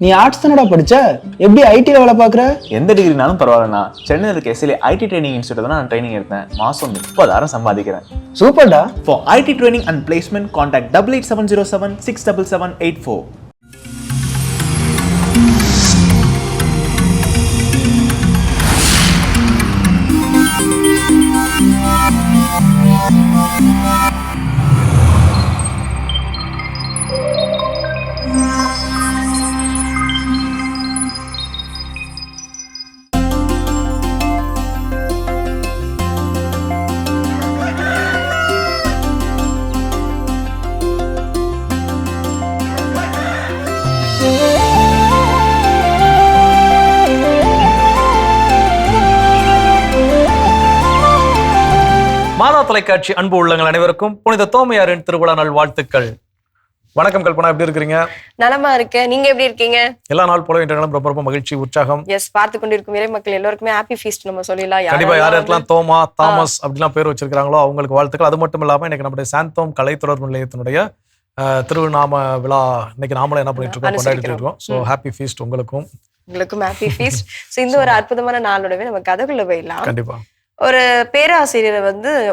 நீ ஆர்ட்ஸ் தானடா படிச்ச, எப்படி ஐடில வேலை பாக்குற? எந்த டிகிரினாலும் பரவாயில்லண்ணா. சென்னையில் இருக்க எஸ்எல்ஏ ஐடி ட்ரைனிங் இன்ஸ்டியூட் தான் நான் ட்ரைனிங் எடுத்தேன். மாசம் 30,000 சம்பாதிக்கிறேன். சூப்பர்டா. For IT training and placement contact 8870767784. Madha தொலைக்காட்சி அன்பு உள்ளங்கள் அனைவருக்கும் புனித தோமையாரின் திருவிழா நாள் வாழ்த்துக்கள். வணக்கம் கல்பனா, எப்படி இருக்கிறீங்க? நலமா இருக்கேன், நீங்க எப்படி இருக்கீங்க? எல்லா நாள் போல இன்றைய நாளும் ரொம்ப ரொம்ப மகிழ்ச்சி, உற்சாகம். எஸ், பார்த்து கொண்டிருக்கும் இறை மக்கள் எல்லாருக்குமே ஹாப்பி ஃபீஸ்ட் நம்ம சொல்லலாம். கண்டிப்பா யாரெல்லாம் தோமா, தாமஸ் அப்படிலாம் பேர் வச்சிருக்காங்களோ அவங்களுக்கு வாழ்த்துக்கள். அது மட்டும் இல்லாம இன்னைக்கு நம்முடைய சாந்தோம் கலை தொடர்பு நிலையத்தினுடைய திருநாம விழா இன்னைக்கு நாமளும் என்ன பண்ணிட்டு இருக்கோம், கொண்டாடிட்டு இருக்கோம். ஸோ ஹாப்பி ஃபீஸ்ட் உங்களுக்கும் ஹாப்பி ஃபீஸ்ட். ஸோ இந்த ஒரு அற்புதமான நாளோடவே நம்ம கதைக்குள்ள போயிடலாம். கண்டிப்பா. ஒரு பேராசிரியரை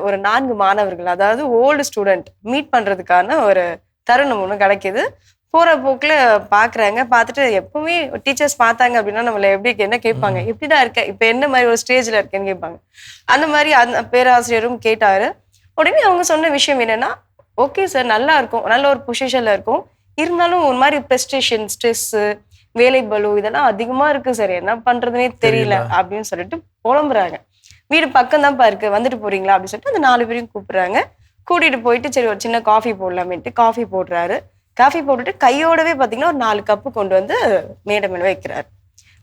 ஒரு 4 மாணவர்கள், அதாவது ஓல்டு ஸ்டூடெண்ட் மீட் பண்றதுக்கான ஒரு தருணம் ஒண்ணு கிடைக்குது. போற போக்குல பாக்குறாங்க. பார்த்துட்டு எப்பவுமே டீச்சர்ஸ் பார்த்தாங்க அப்படின்னா நம்மள என்ன கேட்பாங்க, எப்படிதான் இருக்க, இப்ப என்ன மாதிரி ஒரு ஸ்டேஜ்ல இருக்கேன்னு கேட்பாங்க. அந்த மாதிரி அந்த பேராசிரியரும் கேட்டாரு. உடனே அவங்க சொன்ன விஷயம் என்னன்னா, ஓகே சார், நல்லா இருக்கும், நல்ல ஒரு பொசிஷன்ல இருக்கும், இருந்தாலும் ஒரு மாதிரி ப்ரெஸ்டேஷன், ஸ்ட்ரெஸ், வேலை பளு இதெல்லாம் அதிகமா இருக்கு சார், என்ன பண்றதுன்னே தெரியல அப்படின்னு சொல்லிட்டு புலம்புறாங்க. வீடு பக்கம் தான்ப்பா இருக்கு, வந்துட்டு போறீங்களா அப்படின்னு சொல்லிட்டு அந்த 4 பேரையும் கூப்பிடுறாங்க. கூட்டிட்டு போயிட்டு சரி ஒரு சின்ன காஃபி போடலாமேட்டு காஃபி போடுறாரு. காஃபி போட்டுட்டு கையோடவே பாத்தீங்கன்னா ஒரு 4 கப்பு கொண்டு வந்து மேடை மேல வைக்கிறாரு.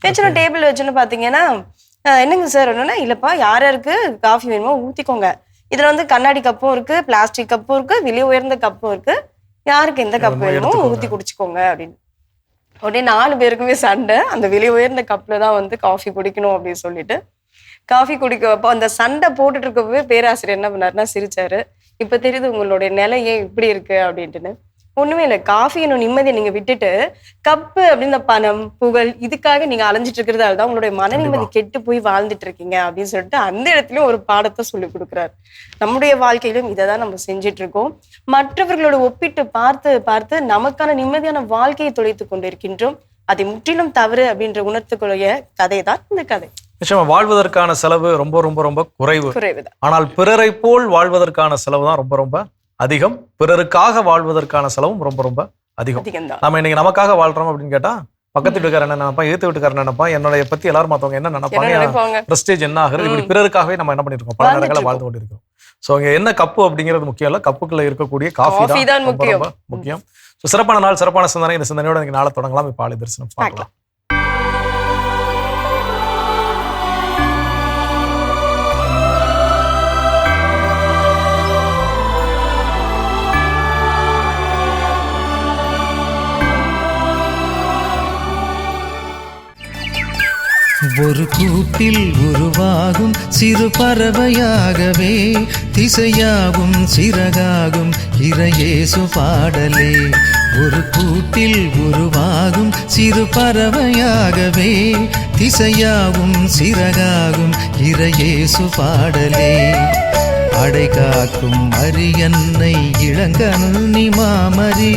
வச்சுன்னு டேபிள் வச்சுன்னு பாத்தீங்கன்னா, என்னங்க சார் ஒண்ணுன்னா, இல்லப்பா யாருக்கு காஃபி வேணுமோ ஊத்திக்கோங்க, இதுல கண்ணாடி கப்பும் இருக்கு, பிளாஸ்டிக் கப்பும் இருக்கு, விலை உயர்ந்த கப்பும் இருக்கு, யாருக்கு எந்த கப்பு வேணுமோ ஊத்தி குடிச்சுக்கோங்க அப்படின்னு. உடனே 4 பேருக்குமே சண்டை. அந்த விலை உயர்ந்த கப்ல தான் காஃபி குடிக்கணும் அப்படின்னு சொல்லிட்டு காஃபி குடிக்கப்போ அந்த சண்டை போட்டுட்டு இருக்கப்பவே பேராசிரியர் என்ன பண்ணாருன்னா சிரிச்சாரு. இப்ப தெரியுது உங்களுடைய நிலை ஏன் இப்படி இருக்கு அப்படின்ட்டுன்னு. ஒண்ணுமே இல்லை, காஃபி இன்னும் நிம்மதியை நீங்க விட்டுட்டு கப்பு அப்படின்னு பணம், புகழ் இதுக்காக நீங்க அலைஞ்சிட்டு இருக்கிறதால தான் உங்களுடைய மன நிம்மதி கெட்டு போய் வாழ்ந்துட்டு இருக்கீங்க அப்படின்னு சொல்லிட்டு அந்த இடத்துலயும் ஒரு பாடத்தை சொல்லி கொடுக்குறாரு. நம்முடைய வாழ்க்கையிலும் இதை தான் நம்ம செஞ்சுட்டு இருக்கோம். மற்றவர்களோட ஒப்பிட்டு பார்த்து பார்த்து நமக்கான நிம்மதியான வாழ்க்கையை தொலைத்து கொண்டிருக்கின்றோம். அதை முற்றிலும் தவறு அப்படின்ற உணர்த்துக்குரிய கதை தான் இந்த கதை. நிச்சயமா வாழ்வதற்கான செலவு ரொம்ப ரொம்ப ரொம்ப குறைவுதான். ஆனால் பிறரை போல் வாழ்வதற்கான செலவு தான் ரொம்ப ரொம்ப அதிகம். பிறருக்காக வாழ்வதற்கான செலவும் ரொம்ப ரொம்ப அதிகம். நம்ம இன்னைக்கு நமக்காக வாழ்றோம் அப்படின்னு கேட்டா பக்கத்து வீட்டுக்காரர் என்ன நினைப்பான், எழுத்து வீட்டுக்காரர் நினைப்பான், என்னுடைய பத்தி எல்லாரும் மத்தவங்க என்ன நினைப்பாங்க, பிரஸ்டேஜ் என்ன ஆகுறது, இப்படி பிறருக்காகவே நம்ம என்ன பண்ணிருக்கோம், பல நேரங்களில் வாழ்ந்து கொண்டிருக்கோம். ஸோ இங்க என்ன கப்பு அப்படிங்கிறது முக்கியம் இல்ல, கப்புக்குள்ள இருக்கக்கூடிய காஃபி தான் ரொம்ப ரொம்ப முக்கியம். ஸோ சிறப்பான நாள், சிறப்பான சிந்தனை. இந்த சிந்தனையோட இன்னைக்கு நாளை தொடங்கலாம். இப்ப ஆலய தரிசனம் பார்க்கலாம். ஒரு கூட்டில் உருவாகும் சிறு பறவையாகவே திசையாகும் சிறகாகும் இறையேசு பாடலே. ஒரு கூட்டில் உருவாகும் சிறு பறவையாகவே திசையாகும் சிறகாகும் இறையேசு பாடலே. அடை காக்கும் அரியன்னை இளங்கன்னி மாமரி,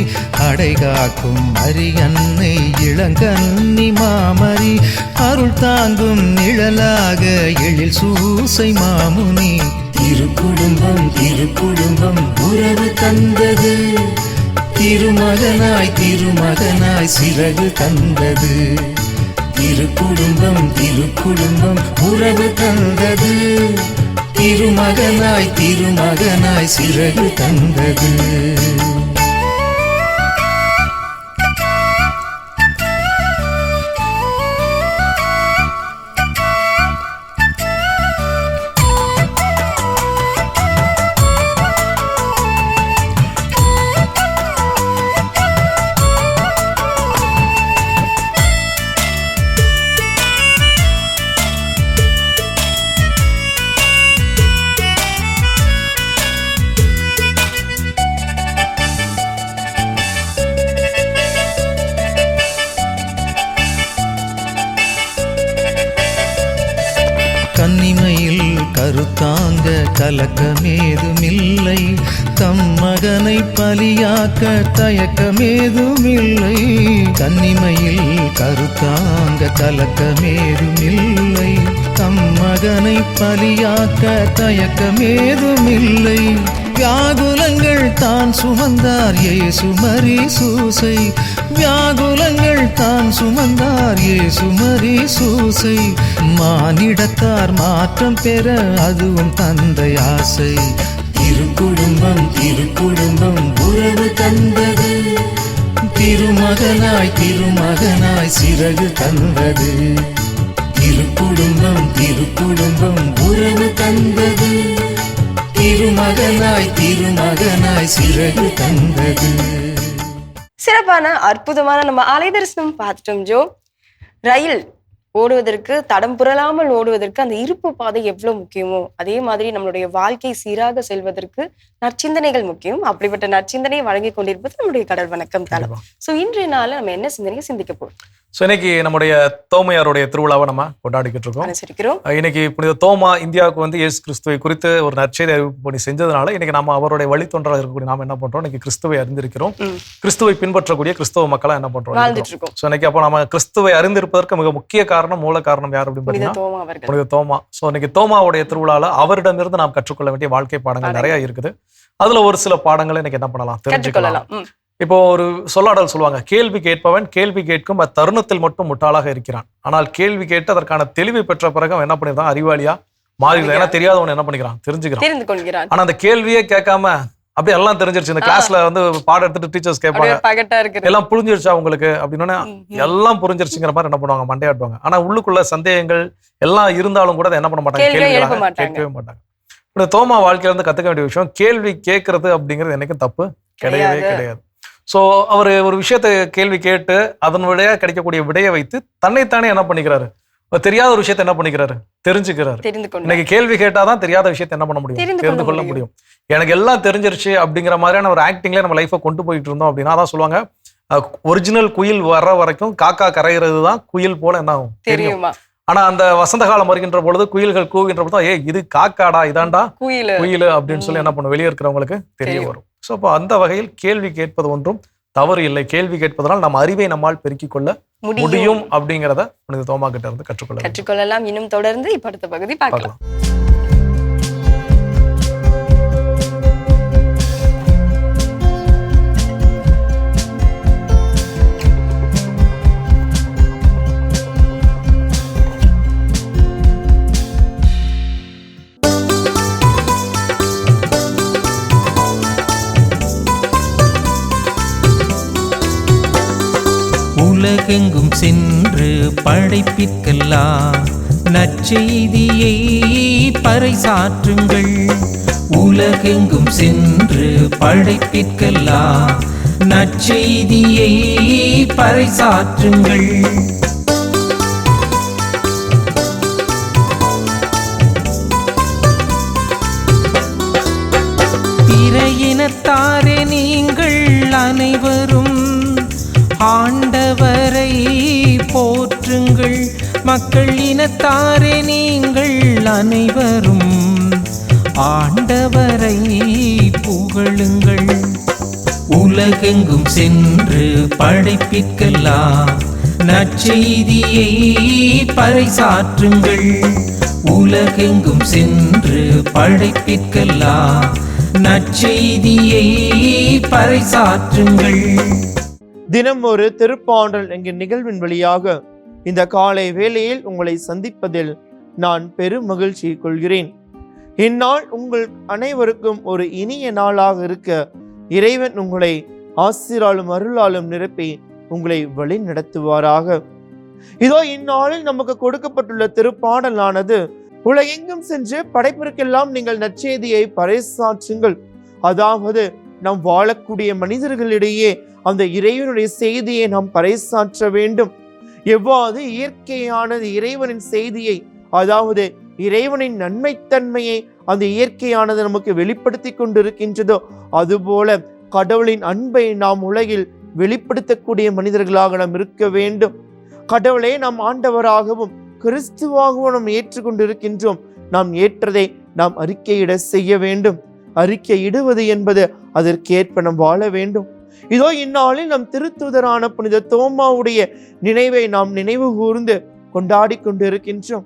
அடை காக்கும் அரியன்னை இளங்கன்னி மாமரி, அருள் தாங்கும் நிழலாக எழில் சூசை மாமுனி. திருக்குடும்பம் திருக்குடும்பம் உறவு தந்தது, திருமகனாய் திருமகனாய் சிறகு தந்தது. திருக்குடும்பம் திருக்குடும்பம் உறவு தந்தது, திருமகனாய் திருமகனாய் சிறகு தந்தது. கன்னிமையில் கருத்தாங்க கலக்கமேதுமில்லை, தம் மகனை பலியாக்க தயக்கமேதுமில்லை. கன்னிமையில் கருத்தாங்க கலக்கமேதுமில்லை, தம் மகனை பலியாக்க தயக்கமேதுமில்லை. வியாகுலங்கள் தான் சுமந்தார் இயேசு மரி சூசை, வியாகுலங்கள் தான் சுமந்தார் இயேசு மரி சூசை. மானிடத்தார் மாற்றம் பெற அதுவும் தந்தை ஆசை. திருக்குடும்பம் திருக்குடும்பம் உறவு தந்தது, திருமகனாய் திருமகனாய் சிறகு தந்தது. திருக்குடும்பம் திருக்குடும்பம் உறவு தந்தது, திருமகனாய் திருமகனாய் சிறகு தந்தது. சிறப்பான அற்புதமான நம்ம அலைதரிசனம் பார்த்துட்டோம் ஜோ. ரயில் ஓடுவதற்கு, தடம் புரளாமல் ஓடுவதற்கு அந்த இருப்பு பாதை எவ்வளவு முக்கியமோ அதே மாதிரி நம்மளுடைய வாழ்க்கை சீராக செல்வதற்கு நற்சிந்தனைகள் முக்கியம். அப்படிப்பட்ட நற்சிந்தனையை வழங்கி கொண்டிருப்பது நம்முடைய கடல் வணக்கம் தளம். சோ இன்றைய நாள்ல நம்ம என்ன சிந்தனையை சிந்திக்க போறோம்? ஸோ இன்னைக்கு நம்முடைய தோமையாருடைய திருவிழாவை நம்ம கொண்டாடிக்கிட்டு இருக்கோம். அனுசரிக்கிறோம். இன்னைக்கு புனித தோமா இந்தியாவுக்கு வந்து இயேசு கிறிஸ்துவை குறித்து ஒரு நற்செய்தி அறிவிப்பு பண்ணி செஞ்சதுனால இன்னைக்கு நம்ம அவருடைய வழித்தொன்றலாக இருக்கக்கூடிய நாம என்ன பண்றோம், இன்னைக்கு கிறிஸ்துவை அறிந்திருக்கிறோம். கிறிஸ்துவை பின்பற்றக்கூடிய கிறிஸ்தவ மக்களா என்ன பண்றோம், வாழ்ந்துட்டு இருக்கோம். ஸோ இன்னைக்கு அப்போ நம்ம கிறிஸ்துவை அறிந்திருப்பதற்கு மிக முக்கிய காரணம், மூல காரணம் யார் அப்படின்னு பார்த்தீங்கன்னா புனித தோமா. ஸோ இன்னைக்கு தோமாவுடைய திருவிழால அவரிடமிருந்து நாம் கற்றுக்கொள்ள வேண்டிய வாழ்க்கை பாடங்கள் நிறைய இருக்குது. அதுல ஒரு சில பாடங்களை இன்னைக்கு என்ன பண்ணலாம், தெரிஞ்சுக்கலாம். இப்போ ஒரு சொல்லாடல் சொல்லுவாங்க, கேள்வி கேட்பவன் கேள்வி கேட்கும் அத்தருணத்தில் மட்டும் முட்டாளாக இருக்கிறான், ஆனால் கேள்வி கேட்டு அதற்கான தெளிவை பெற்ற பிறகு அவன் என்ன பண்ணிருந்தான், அறிவாளியா மாறிடுறான். ஏன்னா தெரியாதவன் என்ன பண்ணிக்கிறான், தெரிஞ்சுக்கிறான். ஆனா அந்த கேள்வியே கேட்காம அப்படியே எல்லாம் தெரிஞ்சிருச்சு. இந்த கிளாஸ்ல வந்து பாடம் எடுத்துட்டு டீச்சர்ஸ் கேட்பாங்க, எல்லாம் புரிஞ்சிருச்சா உங்களுக்கு அப்படின்னா, எல்லாம் புரிஞ்சிருச்சுங்கிற மாதிரி என்ன பண்ணுவாங்க, மண்டையாட்டுவாங்க. ஆனா உள்ளுக்குள்ள சந்தேகங்கள் எல்லாம் இருந்தாலும் கூட அதை என்ன பண்ண மாட்டாங்க, கேள்விகளாக கேட்கவே மாட்டாங்க. இப்ப தோமா வாழ்க்கையில இருந்து கத்துக்க வேண்டிய விஷயம், கேள்வி கேட்கறது அப்படிங்கிறது என்னைக்கும் தப்பு கிடையவே கிடையாது. ஸோ அவர் ஒரு விஷயத்தை கேள்வி கேட்டு அதன் விடையா கிடைக்கக்கூடிய விடையை வைத்து தன்னைத்தானே என்ன பண்ணிக்கிறாரு, தெரியாத ஒரு விஷயத்தை என்ன பண்ணிக்கிறாரு, தெரிஞ்சுக்கிறாரு. இன்னைக்கு கேள்வி கேட்டாதான் தெரியாத விஷயத்தை என்ன பண்ண முடியும், தெரிந்து கொள்ள முடியும். எனக்கு எல்லாம் தெரிஞ்சிருச்சு அப்படிங்கிற மாதிரியான ஒரு ஆக்டிங்ல நம்ம லைஃபை கொண்டு போயிட்டு இருந்தோம் அப்படின்னா, அதான் சொல்லுவாங்க, ஒரிஜினல் குயில் வர்ற வரைக்கும் காக்கா கரைகிறது தான் குயில் போல என்ன ஆகும் தெரியும். ஆனா அந்த வசந்த காலம் வருகின்ற பொழுது குயில்கள் கூவுகின்ற பொழுது, இது காக்காடா, இதாண்டா குயில் அப்படின்னு சொல்லி என்ன பண்ணும், வெளியே இருக்கிறவங்களுக்கு தெரிய வரும். ஸோ அப்போ அந்த வகையில் கேள்வி கேட்பது ஒன்றும் தவறு இல்லை. கேள்வி கேட்பதனால் நம்ம அறிவை நம்மால் பெருக்கிக் கொள்ள முடியும் அப்படிங்கிறத புனித தோமா கிட்ட இருந்து கற்றுக்கொள்ளலாம். இன்னும் தொடர்ந்து இப்ப அடுத்த பகுதி பார்க்கலாம். உலகெங்கும் சென்று படைப்பிற்கெல்லாம் நற்செய்தியை பறைசாற்றுங்கள். உலகெங்கும் சென்று படைப்பிற்கெல்லாம் நற்செய்தியை பறைசாற்றுங்கள். பிற இனத்தாரே நீங்கள் அனைவரும் ஆண்டவரை போற்றுங்கள். மக்கள் இனத்தாரே நீங்கள் அனைவரும் ஆண்டவரை புகழுங்கள். உலகெங்கும் சென்று படைப்பிற்கெல்லாம் நற்செய்தியை பறைசாற்றுங்கள். உலகெங்கும் சென்று படைப்பிற்கெல்லாம் நற்செய்தியை பறைசாற்றுங்கள். தினம் ஒரு திருப்பாடல் என்கிற நிகழ்வின் வழியாக இந்த காலை வேளையில் உங்களை சந்திப்பதில் நான் பெரும் மகிழ்ச்சி கொள்கிறேன். இந்நாள் உங்கள் அனைவருக்கும் ஒரு இனிய நாளாக இருக்க இறைவன் உங்களை ஆசிராலும் அருளாலும் நிரப்பி உங்களை வழி நடத்துவாராக. இதோ இந்நாளில் நமக்கு கொடுக்கப்பட்டுள்ள திருப்பாடலானது, உலகெங்கும் சென்று படைப்பிற்கெல்லாம் நீங்கள் நற்செய்தியை பறைசாற்றுங்கள். அதாவது நாம் வாழக்கூடிய மனிதர்களிடையே அந்த இறைவனுடைய செய்தியை நாம் பறைசாற்ற வேண்டும். எவ்வாறு இயற்கையானது இறைவனின் செய்தியை, அதாவது இறைவனின் நன்மைத்தன்மையை அந்த இயற்கையானது நமக்கு வெளிப்படுத்தி கொண்டிருக்கின்றதோ, அதுபோல கடவுளின் அன்பை நாம் உலகில் வெளிப்படுத்தக்கூடிய மனிதர்களாக நாம் இருக்க வேண்டும். கடவுளை நாம் ஆண்டவராகவும் கிறிஸ்துவாகவும் நாம் ஏற்றுக்கொண்டு இருக்கின்றோம். நாம் ஏற்றதை நாம் அறிக்கையிட செய்ய வேண்டும். அறிக்கையிடுவது என்பது அதற்கேற்ப நாம் வாழ வேண்டும். இதோ இந்நாளில் நம் திருத்தூதரான புனித தோமாவுடைய நினைவை நாம் நினைவு கூர்ந்து கொண்டாடி கொண்டு இருக்கின்றோம்.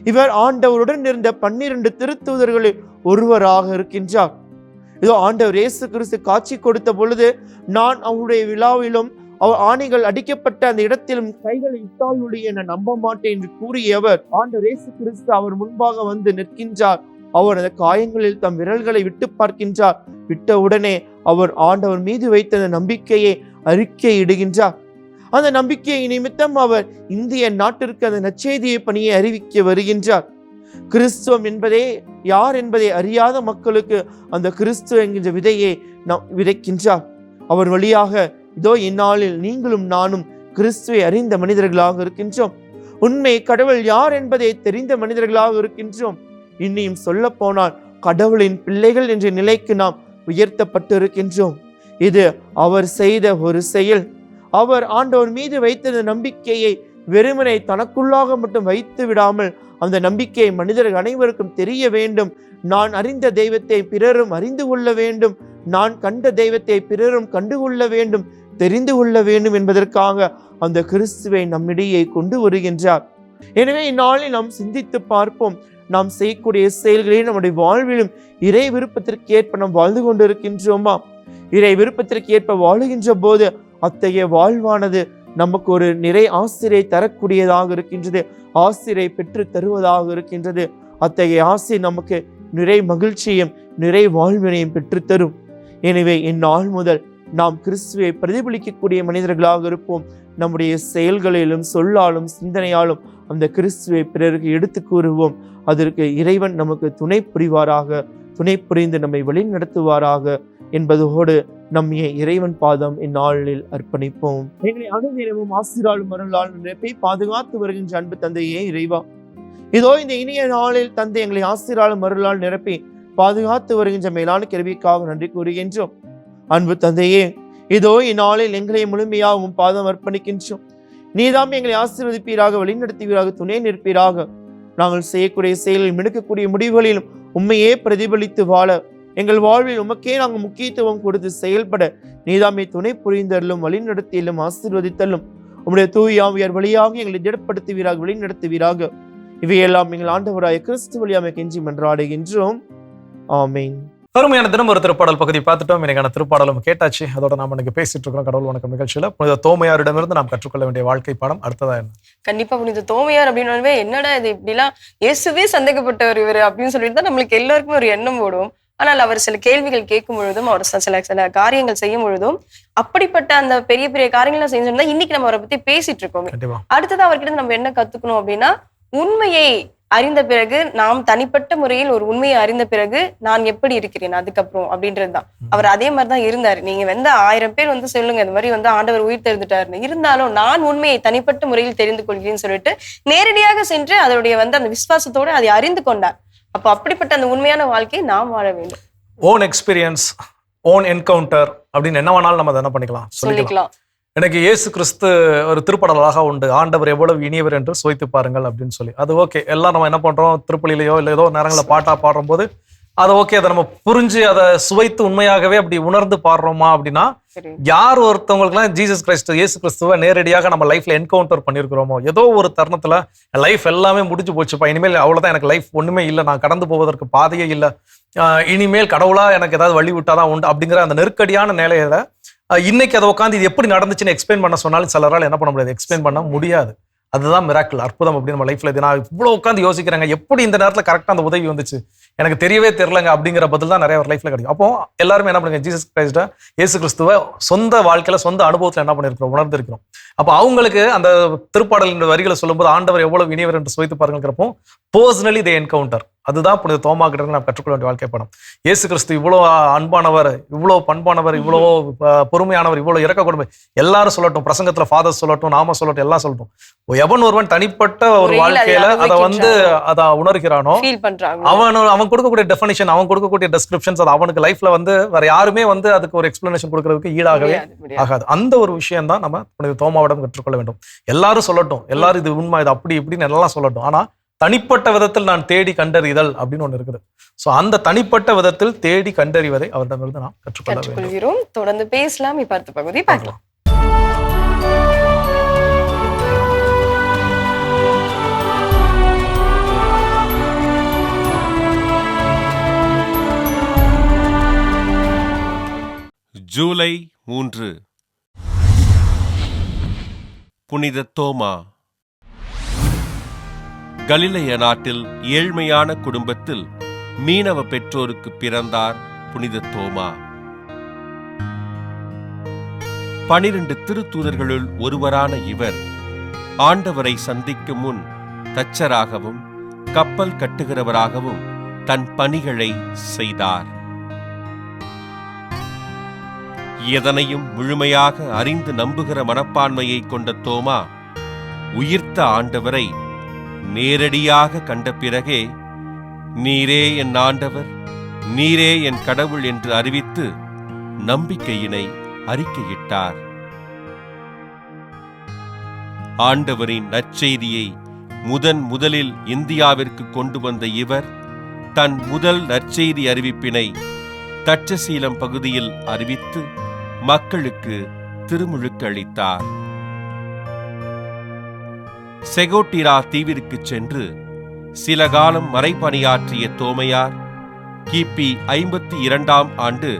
இவர் ஆண்டவருடன் இருந்த 12 திருத்தூதர்களில் ஒருவராக இருக்கின்றார். இதோ ஆண்டவர் இயேசு கிறிஸ்து காட்சி கொடுத்த பொழுது, நான் அவருடைய விழாவிலும் அவர் ஆணைகள் அடிக்கப்பட்ட அந்த இடத்திலும் கைகளை இட்டாலுடைய என நம்ப மாட்டேன் என்று கூறியவர் ஆண்டவர் இயேசு கிறிஸ்து அவர் முன்பாக வந்து நிற்கின்றார். அவர் அந்த காயங்களில் தம் விரல்களை விட்டு பார்க்கின்றார். விட்ட உடனே அவர் ஆண்டவர் மீது வைத்த அந்த நம்பிக்கையை அறிக்கையிடுகின்றார். அந்த நம்பிக்கையை நிமித்தம் அவர் இந்திய நாட்டிற்கு அந்த நற்செய்தியை பணியை அறிவிக்க வருகின்றார். கிறிஸ்துவம் என்பதே யார் என்பதை அறியாத மக்களுக்கு அந்த கிறிஸ்துவ என்கின்ற விதையை நாம் விதைக்கின்றார். அவர் வழியாக இதோ இந்நாளில் நீங்களும் நானும் கிறிஸ்துவை அறிந்த மனிதர்களாக இருக்கின்றோம். உண்மை கடவுள் யார் என்பதை தெரிந்த மனிதர்களாக இருக்கின்றோம். இன்னும் சொல்ல போனால் கடவுளின் பிள்ளைகள் என்ற நிலைக்கு நாம் உயர்த்தப்பட்டு இருக்கின்றோம். இது அவர் செய்த ஒரு செயல். அவர் ஆண்டவர் மீது வைத்த நம்பிக்கையை வெறுமனை தனக்குள்ளாக மட்டும் வைத்து விடாமல் அந்த நம்பிக்கையை மனிதர்கள் அனைவருக்கும் தெரிய வேண்டும். நான் அறிந்த தெய்வத்தை பிறரும் அறிந்து கொள்ள வேண்டும். நான் கண்ட தெய்வத்தை பிறரும் கண்டுகொள்ள வேண்டும், தெரிந்து கொள்ள வேண்டும் என்பதற்காக அந்த கிறிஸ்துவை நம்மிடையே கொண்டு வருகின்றார். எனவே இந்நாளில் நாம் சிந்தித்து பார்ப்போம். நாம் செய்யக்கூடிய செயல்களில் நம்முடைய வாழ்விலும் இறை விருப்பத்திற்கு ஏற்ப நாம் வாழ்ந்து கொண்டிருக்கின்றோமா? இறை விருப்பத்திற்கு ஏற்ப வாழுகின்ற போது அத்தகைய வாழ்வானது நமக்கு ஒரு நிறை ஆசிரியை தரக்கூடியதாக இருக்கின்றது, ஆசிரியை பெற்று தருவதாக இருக்கின்றது. அத்தகைய ஆசை நமக்கு நிறை மகிழ்ச்சியும் நிறை வாழ்வினையும் பெற்றுத்தரும். எனவே இந்நாள் முதல் நாம் கிறிஸ்துவை பிரதிபலிக்கக்கூடிய மனிதர்களாக இருப்போம். நம்முடைய செயல்களிலும் சொல்லாலும் சிந்தனையாலும் அந்த கிறிஸ்துவை பிறருக்கு எடுத்து கூறுவோம். அதற்கு இறைவன் நமக்கு துணை புரிவாராக, துணை புரிந்து நம்மை வழி நடத்துவாராக என்பதோடு நம்மை இறைவன் பாதம் இந்நாளில் அர்ப்பணிப்போம். எங்களை அனுதினமும் ஆசீராலும் அருளால் நிரப்பி பாதுகாத்து வருகின்ற அன்பு தந்தையே இறைவா, இதோ இந்த இனிய நாளில் தந்தை எங்களை ஆசீராலும் அருளால் நிரப்பி பாதுகாத்து வருகின்ற மேலான கிருபைக்காக நன்றி கூறுகின்றோம். அன்பு தந்தையே, இதோ இந்நாளில் எங்களை முழுமையாகவும் பாதம் அர்ப்பணிக்கின்றோம். நீதாம் எங்களை ஆசீர்வதிப்பீராக, வழிநடத்துவீராக, துணை நிற்பீராக. நாங்கள் செய்யக்கூடிய செயலில் எடுக்கக்கூடிய முடிவுகளிலும் உண்மையே பிரதிபலித்து வாழ, எங்கள் வாழ்வில் உமக்கே நாங்கள் முக்கியத்துவம் கொடுத்து செயல்பட நீதாமே துணை புரிந்தலும் வழிநடத்திலும் ஆசீர்வதித்தலும் உம்முடைய தூய ஆவியார் வழியாக எங்களை திடப்படுத்துவீராக, வழிநடத்துவீராக. இவையெல்லாம் எங்கள் ஆண்டவராய கிறிஸ்து வழியாக கெஞ்சி மன்றாடுகின்றோம். ஆமீன். அருமையான தினம் ஒரு திருப்பாடல் பகுதி பார்த்துட்டோம். எனக்கான திருப்பாடலும் கேட்டாச்சு. அதோட நாம இன்னைக்கு பேசிட்டு இருக்கிறோம் கடவுள் வணக்கம் நிகழ்ச்சியில புனித தோமையாரிடமிருந்து நாம் கற்றுக்கொள்ள வேண்டிய வாழ்க்கை பாடம் அடுத்ததா என்ன? கண்டிப்பா புனித தோமையார் அப்படின்னு என்னடா இது இப்படிலாம் இயேசுவே சந்தேகப்பட்டவர் இவர் அப்படின்னு சொல்லிட்டு தான் நம்மளுக்கு எல்லாருக்குமே ஒரு எண்ணம் ஓடும். ஆனால் அவர் சில கேள்விகள் கேட்கும் பொழுதும், அவர் சில காரியங்கள் செய்யும் பொழுதும், அப்படிப்பட்ட அந்த பெரிய பெரிய காரியங்கள்லாம் செஞ்சிருந்தா இன்னைக்கு நம்ம அவரை பத்தி பேசிட்டு இருக்கோம். அடுத்தது அவர்கிட்ட நம்ம என்ன கத்துக்கணும் அப்படின்னா, உண்மையை அறிந்த பிறகு, நாம் தனிப்பட்ட முறையில் ஒரு உண்மையை அறிந்த பிறகு நான் எப்படி இருக்கிறேன் அதுக்கப்புறம் அப்படின்றதுதான். அவர் அதே மாதிரிதான் இருந்தாரு. நீங்க 1000 பேர் சொல்லுங்க இந்த மாதிரி ஆண்டவர் உயிர் தெரிந்துட்டாருன்னு, இருந்தாலும் நான் உண்மையை தனிப்பட்ட முறையில் தெரிந்து கொள்கிறேன்னு சொல்லிட்டு நேரடியாக சென்று அதனுடைய அந்த விசுவாசத்தோடு அதை அறிந்து கொண்டார். அப்போ அப்படிப்பட்ட அந்த உண்மையான வாழ்க்கையை நாம் வாழ வேண்டும். ஓன் எக்ஸ்பீரியன்ஸ், ஓன் என்கவுண்டர் அப்படின்னு என்ன வேணாலும் நம்ம என்ன பண்ணிக்கலாம் சொல்லிக்கலாம். எனக்கு இயேசு கிறிஸ்து ஒரு திருப்படலாக உண்டு, ஆண்டவர் எவ்வளவு இனியவர் என்று சுவைத்து பாருங்கள் அப்படின்னு சொல்லி. அது ஓகே, எல்லாம் நம்ம என்ன பண்றோம், திருப்பலிலையோ இல்லை ஏதோ நேரங்களில் பாட்டா பாடுற போது அது ஓகே, அதை நம்ம புரிஞ்சு அதை சுவைத்து உண்மையாகவே அப்படி உணர்ந்து பாடுறோமா அப்படின்னா, யார் ஒருத்தவங்களுக்குலாம் ஜீசஸ் கிறிஸ்து இயேசு கிறிஸ்துவை நேரடியாக நம்ம லைஃப்ல என்கவுண்டர் பண்ணியிருக்கிறோமோ, ஏதோ ஒரு தருணத்துல லைஃப் எல்லாமே முடிஞ்சு போச்சுப்பா, இனிமேல் அவ்வளவுதான், எனக்கு லைஃப் ஒண்ணுமே இல்லை, நான் கடந்து போவதற்கு பாதையே இல்லை, இனிமேல் கடவுளா எனக்கு ஏதாவது வழி விட்டாதான் உண்டு அப்படிங்கிற அந்த நெருக்கடியான நிலையில இன்னைக்கு அதை உட்காந்து இது எப்படி நடந்துச்சுன்னு எக்ஸ்பிளைன் பண்ண சொன்னாலும் சிலரால் என்ன பண்ண முடியாது, எக்ஸ்பிளைன் பண்ண முடியாது. அதுதான் மிராக்கிள், அற்புதம் அப்படின்னு நம்ம லைஃப்ல. இது நான் இவ்வளவு உட்காந்து யோசிக்கிறேங்க, எப்படி இந்த நேரத்தில் கரெக்டாக அந்த உதவி வந்துச்சு, எனக்கு தெரியவே தெரியலங்க அப்படிங்கிற பதில் தான் நிறைய ஒரு லைஃப்ல கிடைக்கும். அப்போ எல்லாருமே என்ன பண்ணுங்க, ஜீசஸ் கிரைஸ்ட இயேசு கிறிஸ்துவ சொந்த வாழ்க்கையில சொந்த அனுபவத்தில் என்ன பண்ணிருக்கிறோம், உணர்ந்திருக்கிறோம். அப்போ அவங்களுக்கு அந்த திருப்பாடல் வரிகளை சொல்லும்போது ஆண்டவர் எவ்வளவு இனியவர் என்று சுவைத்து பாருங்கிறப்போ பர்சனலி தே என்கவுண்டர், அதுதான் புனித தோமா கிட்ட இருந்து நாம் கற்றுக்கொள்ள வேண்டிய வாழ்க்கை பாடம். இயேசு கிறிஸ்து இவ்வளோ அன்பானவர், இவ்வளோ பண்பானவர், இவ்வளோ பொறுமையானவர், இவ்வளோ இறக்க கொடுமை எல்லாரும் சொல்லட்டும், பிரசங்கத்துல ஃபாதர் சொல்லட்டும், நாம சொல்லட்டும், எல்லாம் சொல்லட்டும். எவன் ஒருவன் தனிப்பட்ட ஒரு வாழ்க்கையில அதை உணர்கிறானோ அவன் கொடுக்கக்கூடிய டெஃபினிஷன், அவன் கொடுக்கக்கூடிய டெஸ்கிரிப்ஷன்ஸ் அது அவனுக்கு லைஃப்ல வேற யாருமே அதுக்கு ஒரு எக்ஸ்பிளனேஷன் கொடுக்கறதுக்கு ஈடாகவே ஆகாது. அந்த ஒரு விஷயம் தான் நம்ம புனித தோமாவிடம் கற்றுக்கொள்ள வேண்டும். எல்லாரும் சொல்லட்டும், எல்லாரும் இது உண்மை, இது அப்படி இப்படின்னு எல்லாம் சொல்லட்டும், ஆனா தனிப்பட்ட விதத்தில் நான் தேடி கண்டறிதல் அப்படின்னு ஒண்ணு இருக்குது. சோ அந்த தனிப்பட்ட விதத்தில் தேடி கண்டறிவதை அவரிடமிருந்து நாம் கற்றுக்கொள்கிறோம். தொடர்ந்து பேசலாம். இப்ப அடுத்த பகுதி பார்க்கலாம். ஜூலை 3 புனித தோமா. கலிலேய நாட்டில் ஏழ்மையான குடும்பத்தில் மீனவ பெற்றோருக்கு பிறந்தார் புனித தோமா. 12 திருத்தூதர்களுள் ஒருவரான இவர் ஆண்டவரை சந்திக்கும் முன் தச்சராகவும் கப்பல் கட்டுகிறவராகவும் தன் பணிகளை செய்தார். எதனையும் முழுமையாக அறிந்து நம்புகிற மனப்பான்மையை கொண்ட தோமா உயிர்த்த ஆண்டவரை நேரடியாக கண்ட பிறகே நீரே என் ஆண்டவர், நீரே என் கடவுள் என்று அறிவித்து நம்பிக்கையினை அறிக்கையிட்டார். ஆண்டவரின் நற்செய்தியை முதலில் இந்தியாவிற்கு கொண்டு வந்த இவர் தன் முதல் நற்செய்தி அறிவிப்பினை தட்சசீலம் பகுதியில் அறிவித்து மக்களுக்கு திருமுழுக்கு அளித்தார். செகோட்டிரா தீவிற்கு சென்று சில காலம் மறைபணியாற்றிய தோமையார் கிபி 52ஆம் ஆண்டு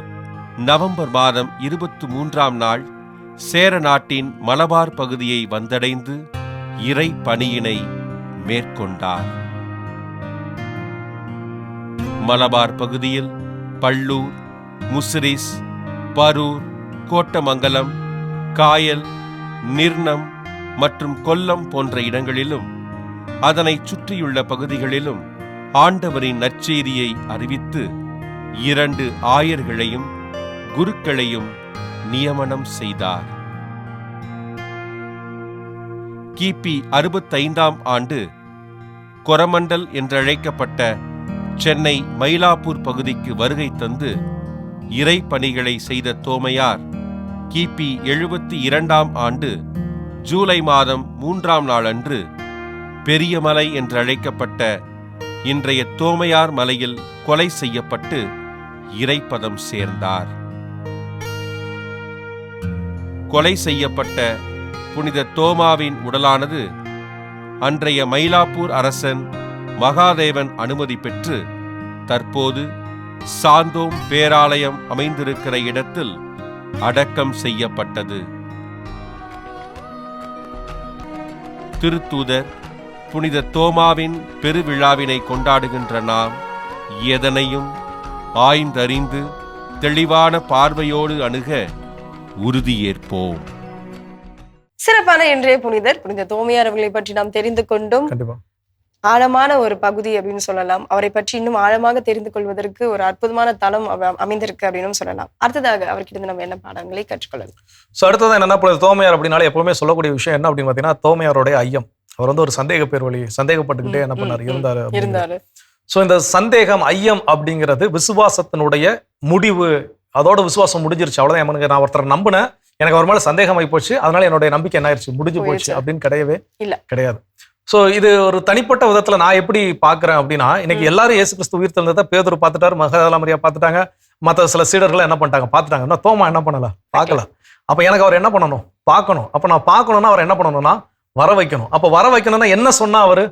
நவம்பர் மாதம் 23ஆம் நாள் சேர நாட்டின் மலபார் பகுதியை வந்தடைந்து இறை பணியினை மேற்கொண்டார். மலபார் பகுதியில் பள்ளூர், முசிறிஸ், பரூர், கோட்டமங்கலம், காயல், நிர்ணம் மற்றும் கொல்லம் போன்ற இடங்களிலும் அதனை சுற்றியுள்ள பகுதிகளிலும் ஆண்டவரின் நற்செய்தியை அறிவித்து 2 ஆயர்களையும் குருக்களையும் நியமனம் செய்தார். கிபி 65ஆம் ஆண்டு கொரமண்டல் என்றழைக்கப்பட்ட சென்னை மயிலாப்பூர் பகுதிக்கு வருகை தந்து இறை பணிகளை செய்த தோமையார் கிபி 72ஆம் ஆண்டு ஜூலை மாதம் 3ஆம் நாளன்று பெரியமலை என்றழைக்கப்பட்ட இன்றைய தோமையார் மலையில் கொலை செய்யப்பட்டு இறைப்பதம் சேர்ந்தார். கொலை செய்யப்பட்ட புனித தோமாவின் உடலானது அன்றைய மயிலாப்பூர் அரசன் மகாதேவன் அனுமதி பெற்று தற்போது சாந்தோம் பேராலயம் அமைந்திருக்கிற இடத்தில் அடக்கம் செய்யப்பட்டது. திருத்தூதர் புனித தோமாவின் பெருவிழாவினை கொண்டாடுகின்ற நாம் எதனையும் ஆய்ந்தறிந்து தெளிவான பார்வையோடு அணுக உறுதியேற்போம். சிறப்பான இன்றைய புனித தோமையார் அவர்களை பற்றி நாம் தெரிந்து கொண்டோம். ஆழமான ஒரு பகுதி அப்படின்னு சொல்லலாம். அவரை பற்றி இன்னும் ஆழமாக தெரிந்து கொள்வதற்கு ஒரு அற்புதமான தளம் அமைந்திருக்கு அப்படின்னு சொல்லலாம். அடுத்ததாக அவர்கிட்ட நம்ம என்ன பாடங்களை கற்றுக்கொள்ளலாம்? அடுத்ததான் என்னன்னா, தோமையார் அப்படின்னாலே எப்பவுமே சொல்லக்கூடிய விஷயம் என்ன அப்படின்னு பாத்தீங்கன்னா, தோமையாருடைய ஐயம். அவர் ஒரு சந்தேக பேர் வழி சந்தேகப்பட்டுக்கிட்டே என்ன பண்ணாரு இருந்தாரு. சோ இந்த சந்தேகம், ஐயம் அப்படிங்கிறது விசுவாசத்தினுடைய முடிவு. அதோட விசுவாசம் முடிஞ்சிருச்சு, அவ்வளவுதான். நான் ஒருத்தர் நம்பினேன், எனக்கு அவர் மேல சந்தேகம் ஆகி போச்சு, அதனால என்னுடைய நம்பிக்கை என்ன ஆயிடுச்சு, முடிஞ்சு போச்சு அப்படின்னு கிடையாது. சோ இது ஒரு தனிப்பட்ட விதத்துல நான் எப்படி பாக்குறேன் அப்படின்னா, இன்னைக்கு எல்லாரும் இயேசு கிறிஸ்து உயிர் தெழுந்ததை பேதுரு பார்த்துட்டாரு, மகதலேனா மரியா பார்த்துட்டாங்க, மற்ற சில சீடர்கள் என்ன பண்ணிட்டாங்க பார்த்துட்டாங்க. தோமா என்ன பண்ணல, பார்க்கல. அப்ப எனக்கு அவர் என்ன பண்ணணும், பார்க்கணும். அப்ப நான் பார்க்கணும்னா அவர் என்ன பண்ணணும்னா வர வைக்கணும். அப்ப வர வைக்கணும்னா என்ன சொன்னா அவரு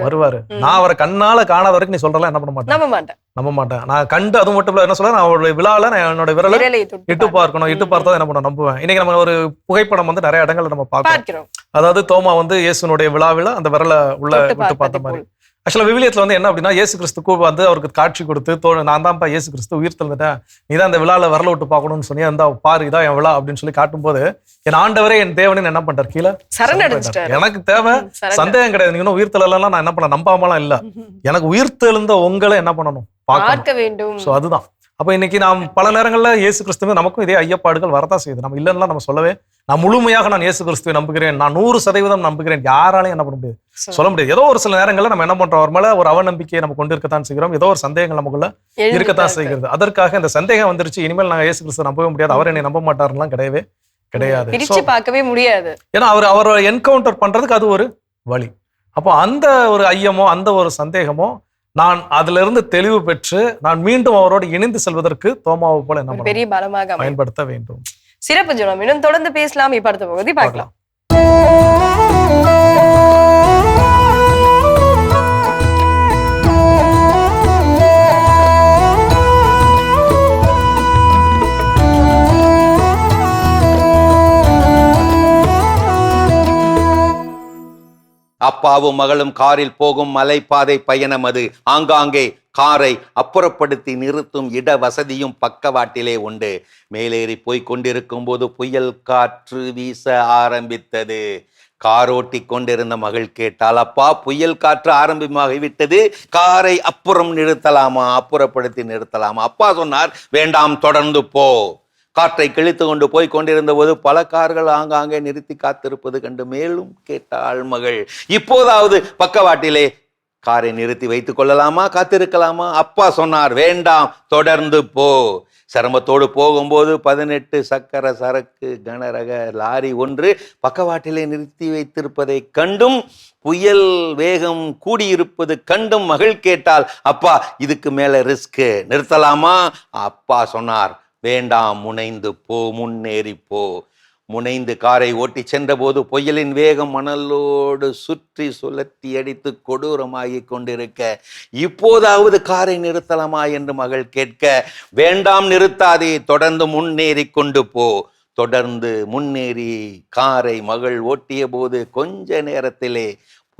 வருவாரு. நான் அவரை கண்ணால காணாத வரைக்கும் நீ சொல்றலாம் என்ன பண்ண மாட்டேன், நம்ப மாட்டேன். நான் கண்டு அது மட்டும் இல்ல, என்ன சொல்ல, நான் அவருடைய விழால நான் என்னோட விரலை இட்டு பார்க்கணும், இட்டு பார்த்தா என்ன பண்ண நம்புவேன். இன்னைக்கு நம்ம ஒரு புகைப்படம் நிறைய இடங்கள்ல நம்ம பார்க்கிறோம். அதாவது தோமா இயேசுனுடைய விழாவில அந்த விரலை உள்ள விட்டு பார்த்த மாதிரி. ஆக்சுவலாக விவிலியத்தில் வந்து என்ன அப்படின்னா, இயேசு கிறிஸ்துக்கு வந்து அவருக்கு காட்சி கொடுத்து நான் தான்ப்பா இயேசு கிறிஸ்து உயிர் தெழுந்துட்டேன், நீ தான் இந்த விழாவில் வரல விட்டு பார்க்கணும்னு சொன்னி அந்த பாரு இதான் என் விழா அப்படின்னு சொல்லி காட்டும்போது என் ஆண்டவரே என் தேவனே என்ன பண்றாரு, கீழே சரணடைஞ்சிட்டாரு. எனக்கு தேவை சந்தேகம் கிடையாது, நீங்க இன்னும் உயிர் தெழலாம் நான் என்ன பண்ண நம்பாமலாம் இல்ல, எனக்கு உயிர் தெழுந்த உங்களை என்ன பண்ணணும் பார்க்க வேண்டும். ஸோ அதுதான். அப்போ இன்னைக்கு நாம் பல நேரங்கள்ல இயேசு கிறிஸ்துவ நமக்கும் இதே ஐயப்பாடுகள் வரதான் செய்யுது. நம்ம இல்லைன்னா நம்ம சொல்லவே, நான் முழுமையாக நான் இயேசு கிறிஸ்துவை நம்புகிறேன், நான் 100% நம்புகிறேன், யாராலையும் என்ன பண்ண முடியாது, சொல்ல முடியாது. ஏதோ ஒரு சில நேரங்களில் நம்ம என்ன பண்றோம், அவர் மேல ஒரு அவநம்பிக்கையை நம்ம கொண்டு இருக்கத்தான் செய்கிறோம், ஏதோ ஒரு சந்தேகங்கள் நமக்குள்ள இருக்கத்தான் செய்கிறது. அதற்காக இந்த சந்தேகம் வந்துருச்சு, இனிமேல் நாங்கள் இயேசு கிறிஸ்துவை நம்பவே முடியாது, அவர் என்னை நம்ப மாட்டாருலாம் கிடையவே கிடையாது. பிரிச்சு பார்க்கவே முடியாது. ஏன்னா அவரை என்கவுண்டர் பண்றதுக்கு அது ஒரு வழி. அப்போ அந்த ஒரு ஐயமோ அந்த ஒரு சந்தேகமோ நான் அதுல இருந்து தெளிவு பெற்று நான் மீண்டும் அவரோடு இணைந்து செல்வதற்கு தோமாவை போல என்ன பெரிய பலமாக பயன்படுத்த வேண்டும். சிறப்பு ஜெபம். இன்னும் தொடர்ந்து பேசலாம். இப்ப அடுத்த பகுதி பார்க்கலாம். அப்பாவும் மகளும் காரில் போகும் மலைப்பாதை பயணம் அது. ஆங்காங்கே காரை அப்புறப்படுத்தி நிறுத்தும் இட வசதியும் பக்கவாட்டிலே உண்டு. மேலேறி போய் கொண்டிருக்கும் போது புயல் காற்று வீச ஆரம்பித்தது. காரோட்டி கொண்டிருந்த மகள் கேட்டால், அப்பா புயல் காற்று ஆரம்பமாகிவிட்டது, காரை அப்புறம் நிறுத்தலாமா, அப்புறப்படுத்தி நிறுத்தலாமா? அப்பா சொன்னார், வேண்டாம், தொடர்ந்து போ. காற்றை கிழித்து கொண்டு போய் கொண்டிருந்த போது பல கார்கள் ஆங்காங்கே நிறுத்தி காத்திருப்பது கண்டு மேலும் கேட்டாள் மகள், இப்போதாவது பக்கவாட்டிலே காரை நிறுத்தி வைத்துக் கொள்ளலாமா, காத்திருக்கலாமா? அப்பா சொன்னார், வேண்டாம், தொடர்ந்து போ. சிரமத்தோடு போகும்போது 18 சக்கர சரக்கு கனரக லாரி ஒன்று பக்கவாட்டிலே நிறுத்தி வைத்திருப்பதை கண்டும் புயல் வேகம் கூடியிருப்பது கண்டும் மகள் கேட்டால், அப்பா இதுக்கு மேல ரிஸ்க், நிறுத்தலாமா? அப்பா சொன்னார், வேண்டாம், முனைந்து போ, முன்னேறி போ. முனைந்து காரை ஓட்டி சென்ற போது புயலின் வேகம் மணலோடு சுற்றி சுழற்றி அடித்து கொடூரமாகி கொண்டிருக்க, இப்போதாவது காரை நிறுத்தலாமா என்று மகள் கேட்க, வேண்டாம், நிறுத்தாதே, தொடர்ந்து முன்னேறி கொண்டு போ. தொடர்ந்து முன்னேறி காரை மகள் ஓட்டிய போது கொஞ்ச நேரத்திலே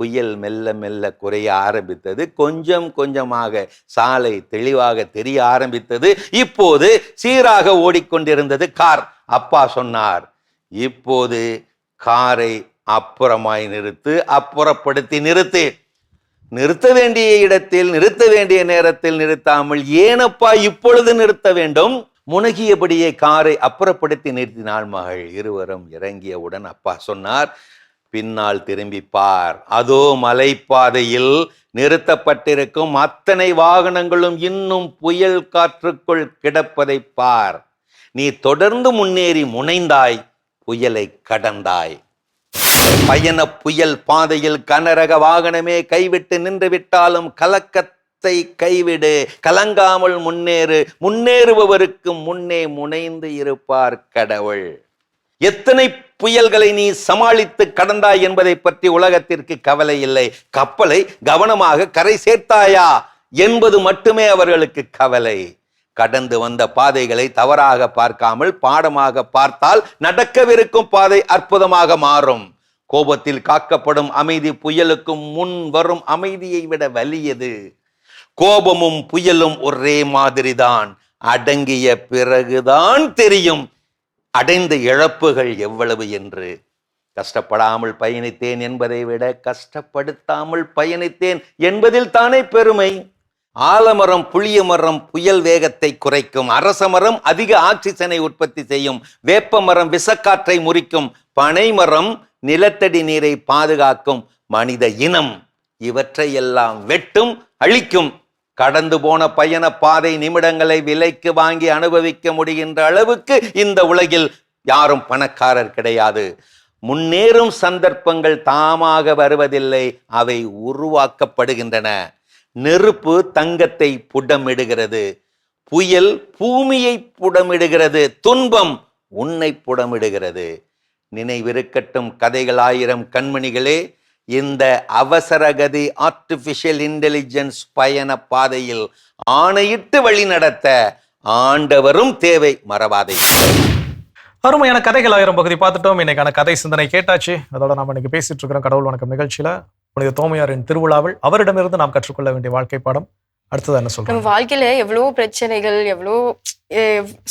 புயல் மெல்ல மெல்ல குறைய ஆரம்பித்தது. கொஞ்சம் கொஞ்சமாக சாலை தெளிவாக தெரிய ஆரம்பித்தது. இப்போது சீராக ஓடிக்கொண்டிருந்தது கார். அப்பா சொன்னார், இப்போது காரை அப்புறமாய் நிறுத்து, அப்புறப்படுத்தி நிறுத்து. நிறுத்த வேண்டிய இடத்தில் நிறுத்த வேண்டிய நேரத்தில் நிறுத்தாமல் ஏனப்பா இப்பொழுது நிறுத்த வேண்டும்? முனகியபடியே காரை அப்புறப்படுத்தி நிறுத்தினாள் மகள். இருவரும் இறங்கியவுடன் அப்பா சொன்னார், பின்னால் திரும்பி பார், அதோ மலைப்பாதையில் நிறுத்தப்பட்டிருக்கும் அத்தனை வாகனங்களும் இன்னும் புயல் காற்றுக்குள் கிடப்பதை பார். நீ தொடர்ந்து முன்னேறி முனைந்தாய், புயலை கடந்தாய். பயண புயல் பாதையில் கனரக வாகனமே கைவிட்டு நின்று விட்டாலும் கலக்கத்தை கைவிடு, கலங்காமல் முன்னேறு. முன்னேறுபவருக்கு முன்னே முனைந்து இருப்பார் கடவுள். எத்தனை புயல்களை நீ சமாளித்து கடந்தாய் என்பதை பற்றி உலகத்திற்கு கவலை இல்லை. கப்பலை கவனமாக கரை சேர்த்தாயா என்பது மட்டுமே அவர்களுக்கு கவலை. கடந்து வந்த பாதைகளை தவறாக பார்க்காமல் பாடமாக பார்த்தால் நடக்கவிருக்கும் பாதை அற்புதமாக மாறும். கோபத்தில் காக்கப்படும் அமைதி புயலுக்கும் முன் வரும் அமைதியை விட வலியது. கோபமும் புயலும் ஒரே மாதிரிதான். அடங்கிய பிறகுதான் தெரியும் அடைந்த இழப்புகள் எவ்வளவு என்று. கஷ்டப்படாமல் பயணித்தேன் என்பதை விட கஷ்டப்படுத்தாமல் பயணித்தேன் என்பதில் தானே பெருமை. ஆலமரம் புளிய மரம் புயல் வேகத்தை குறைக்கும், அரச மரம் அதிக ஆக்சிஜனை உற்பத்தி செய்யும், வேப்ப மரம் விஷக்காற்றை முறிக்கும், பனை மரம் நிலத்தடி நீரை பாதுகாக்கும், மனித இனம் இவற்றையெல்லாம் வெட்டும், அழிக்கும். கடந்து போன பயண பாதை நிமிடங்களை விலைக்கு வாங்கி அனுபவிக்க முடிகின்ற அளவுக்கு இந்த உலகில் யாரும் பணக்காரர் கிடையாது. முன்னேறும் சந்தர்ப்பங்கள் தாமாக வருவதில்லை, அவை உருவாக்கப்படுகின்றன. நெருப்பு தங்கத்தை புடமிடுகிறது, புயல் பூமியை புடமிடுகிறது, துன்பம் உன்னை புடமிடுகிறது. நினைவிருக்கட்டும் கதைகள் 1000 கண்மணிகளே, இந்த அவசரகதி ஆர்டிபிஷியல் இன்டெலிஜென்ஸ் பயண பாதையில் ஆணையிட்டு வழி நடத்த ஆண்டவரும் தேவை, மறவாதை. அருமையான கதைகள் 1000 பகுதி பார்த்துட்டோம். இன்னைக்கான கதை சிந்தனை கேட்டாச்சு. அதோட நம்ம இன்னைக்கு பேசிட்டு இருக்கிறோம் கடவுள் வணக்கம் நிகழ்ச்சியில. புனித தோமையாரின் திருவிழாவில் அவரிடமிருந்து நாம் கற்றுக்கொள்ள வேண்டிய வாழ்க்கை பாடம் அடுத்தது என்ன சொல்றோம்? நம்ம வாழ்க்கையில எவ்வளோ பிரச்சனைகள், எவ்வளோ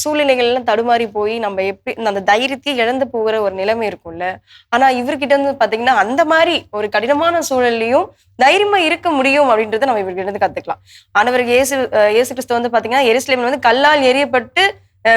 சூழ்நிலைகள்லாம் தடுமாறி போய் நம்ம எப்படி அந்த தைரியத்தையே இழந்து போகிற ஒரு நிலைமை இருக்கும்ல. ஆனா இவர்கிட்ட இருந்து பாத்தீங்கன்னா அந்த மாதிரி ஒரு கடினமான சூழல்லையும் தைரியமா இருக்க முடியும் அப்படின்றத நம்ம இவர்கிட்ட இருந்து கத்துக்கலாம். ஆண்டவர் இயேசு கிறிஸ்து வந்து பாத்தீங்கன்னா எருசலேம்ல வந்து கல்லால் எறியப்பட்டு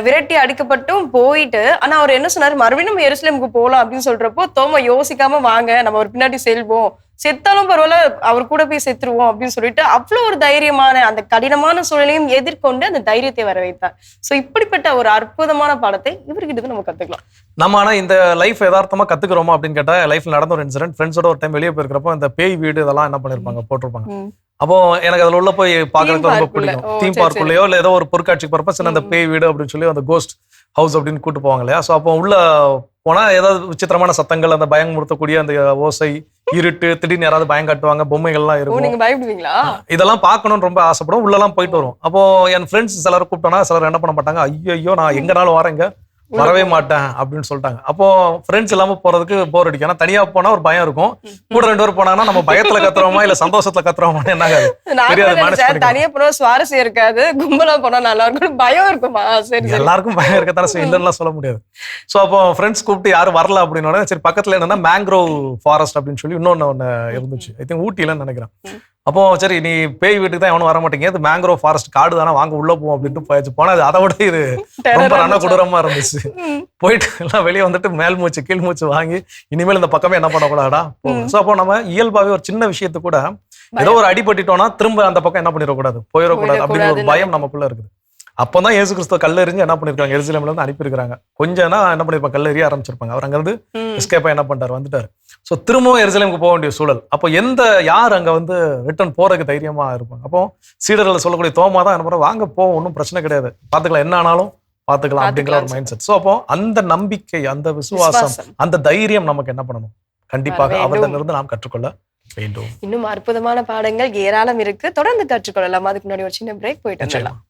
விரட்டி அடிக்கப்பட்டும் போயிட்டு, ஆனா அவர் என்ன சொன்னாரு, மறுபடியும் நம்ம எருசலேமுக்கு போகலாம் அப்படின்னு சொல்றப்போ தோமா யோசிக்காம வாங்க நம்ம ஒரு பின்னாடி செல்வோம், செத்தாலும் பரவாயில்ல அவர் கூட போய் செத்துருவோம் அப்படின்னு சொல்லிட்டு அவ்வளவு ஒரு தைரியமான அந்த கடினமான சூழலையும் எதிர்கொண்டு அந்த தைரியத்தை வர வைத்தார். சோ இப்படிப்பட்ட ஒரு அற்புதமான பாடத்தை இவர்கிட்ட நம்ம கத்துக்கலாம். நம்ம ஆனா இந்த லைஃப் யதார்த்தமா கத்துக்கிறோமா அப்படின்னு கேட்டா, லைஃப்ல நடந்த ஒரு இன்சிடென்ட், ஃப்ரெண்ட்ஸோட ஒரு டைம் வெளியே போயிருக்கிறப்போ இந்த பேய் வீடு இதெல்லாம் என்ன பண்ணிருப்பாங்க, போட்டிருப்பாங்க. அப்போ எனக்கு அதுல உள்ள போய் பாக்குறதுக்கு ரொம்ப பிடிக்கும். தீம் பார்க்குள்ளேயோ இல்ல ஏதோ ஒரு பொருட்காட்சி பர்பஸ் அந்த பேய் வீடு அப்படின்னு சொல்லி அந்த கோஸ்ட் ஹவுஸ் அப்படின்னு கூட்டு போவாங்க இல்லையா. ஸோ அப்போ உள்ள போனா ஏதாவது விசித்திரமான சத்தங்கள், அந்த பயமுறுத்தக்கூடிய அந்த ஓசை, இருட்டு, திடீர்னு யாராவது பயம் காட்டுவாங்க, பொம்மைகள்லாம் இருக்கும். நீங்க பயப்படுவீங்களா? இதெல்லாம் பார்க்கணும்னு ரொம்ப ஆசைப்படும். உள்ளெல்லாம் போயிட்டு வரும். அப்போ என் ஃப்ரெண்ட்ஸ் சிலர் கூப்பிட்டோன்னா சிலர் என்ன பண்ண மாட்டாங்க, ஐயோ நான் எங்கனாலும் வரேங்க, வரவே மாட்டேன் அப்படின்னு சொல்லிட்டாங்க. அப்போ ஃப்ரெண்ட்ஸ் இல்லாம போறதுக்கு போர் அடிக்கும். ஏன்னா தனியா போனா ஒரு பயம் இருக்கும். கூட 2 பேர் போனாங்கன்னா நம்ம பயத்துல கத்துறோமா இல்ல சந்தோஷத்துல கத்துறோமா என்ன தெரியாது. தனியா போனா சுவாரஸ்யம் இருக்காது, கும்பலா போனா நல்லா இருக்கும், பயம் இருக்குமா? சரி, எல்லாருக்கும் பயம் இருக்கத்தானே, இல்லைன்னா சொல்ல முடியாது. ஸோ அப்போ ஃப்ரெண்ட்ஸ் கூப்பிட்டு யாரும் வரல அப்படின்னோட சரி பக்கத்துல என்னன்னா மேங்க்ரோவ் ஃபாரஸ்ட் அப்படின்னு சொல்லி இன்னொன்னு இருந்துச்சு. ஐ திங்க் ஊட்டிலன்னு நினைக்கிறேன். அப்போ சரி நீ பேய் வீட்டுக்கு தான் எவனும் வர மாட்டேங்க, இது மேங்க்ரோவ் ஃபாரஸ்ட் காடு தானே, வாங்க உள்ள போவோம் அப்படின்ட்டு போயாச்சு. போனா அது அதை விட இது ரொம்ப ரண கொடூரமா இருந்துச்சு. போயிட்டு எல்லாம் வெளியே வந்துட்டு மேல் மூச்சு கீழ் மூச்சு வாங்கி இனிமேல் இந்த பக்கமே என்ன பண்ணக்கூடாடா போகும். ஸோ அப்போ நம்ம இயல்பாவே ஒரு சின்ன விஷயத்து கூட ஏதோ ஒரு அடிபட்டுட்டோம்னா திரும்ப அந்த பக்கம் என்ன பண்ணிடக்கூடாது, போயிடக்கூடாது அப்படிங்கிற ஒரு பயம் நமக்குள்ள இருக்குது. அப்பதான் இயேசு கிறிஸ்துவ கல்லெறிஞ்சு என்ன பண்ணிருக்காங்க, எருசலேம்ல இருந்து அனுப்பியிருக்காங்க. கொஞ்சம் என்ன பண்ணிருப்பாங்க, கல்லெறிய ஆரம்பிச்சிருப்பாங்க. அவர் அங்கிருந்து எஸ்கேப்பா என்ன பண்ணிட்டாரு, வந்துட்டாரு. ஸோ திரும்பவும் எருசலேமுக்கு போக வேண்டிய சூழல். அப்போ யார் அங்க வந்து ரிட்டர்ன் போறதுக்கு தைரியமா இருப்பாங்க? அப்போ சீடர்கள் சொல்லக்கூடிய தோமா தான் என்ன பண்ற, வாங்க போவோம், ஒன்றும் பிரச்சனை கிடையாது, பாத்துக்கலாம், என்ன ஆனாலும் பாத்துக்கலாம் அப்படிங்கிற ஒரு மைண்ட் செட். ஸோ அப்போ அந்த நம்பிக்கை, அந்த விசுவாசம், அந்த தைரியம் நமக்கு என்ன பண்ணணும், கண்டிப்பாக அவரிடமிருந்து நாம் கற்றுக்கொள்ள வேண்டும். இன்னும் அற்புதமான பாடங்கள் ஏராளம் இருக்கு, தொடர்ந்து கற்றுக்கொள்ளலாம். அதுக்கு முன்னாடி ஒரு சின்ன பிரேக் போயிட்டு வரலாம்.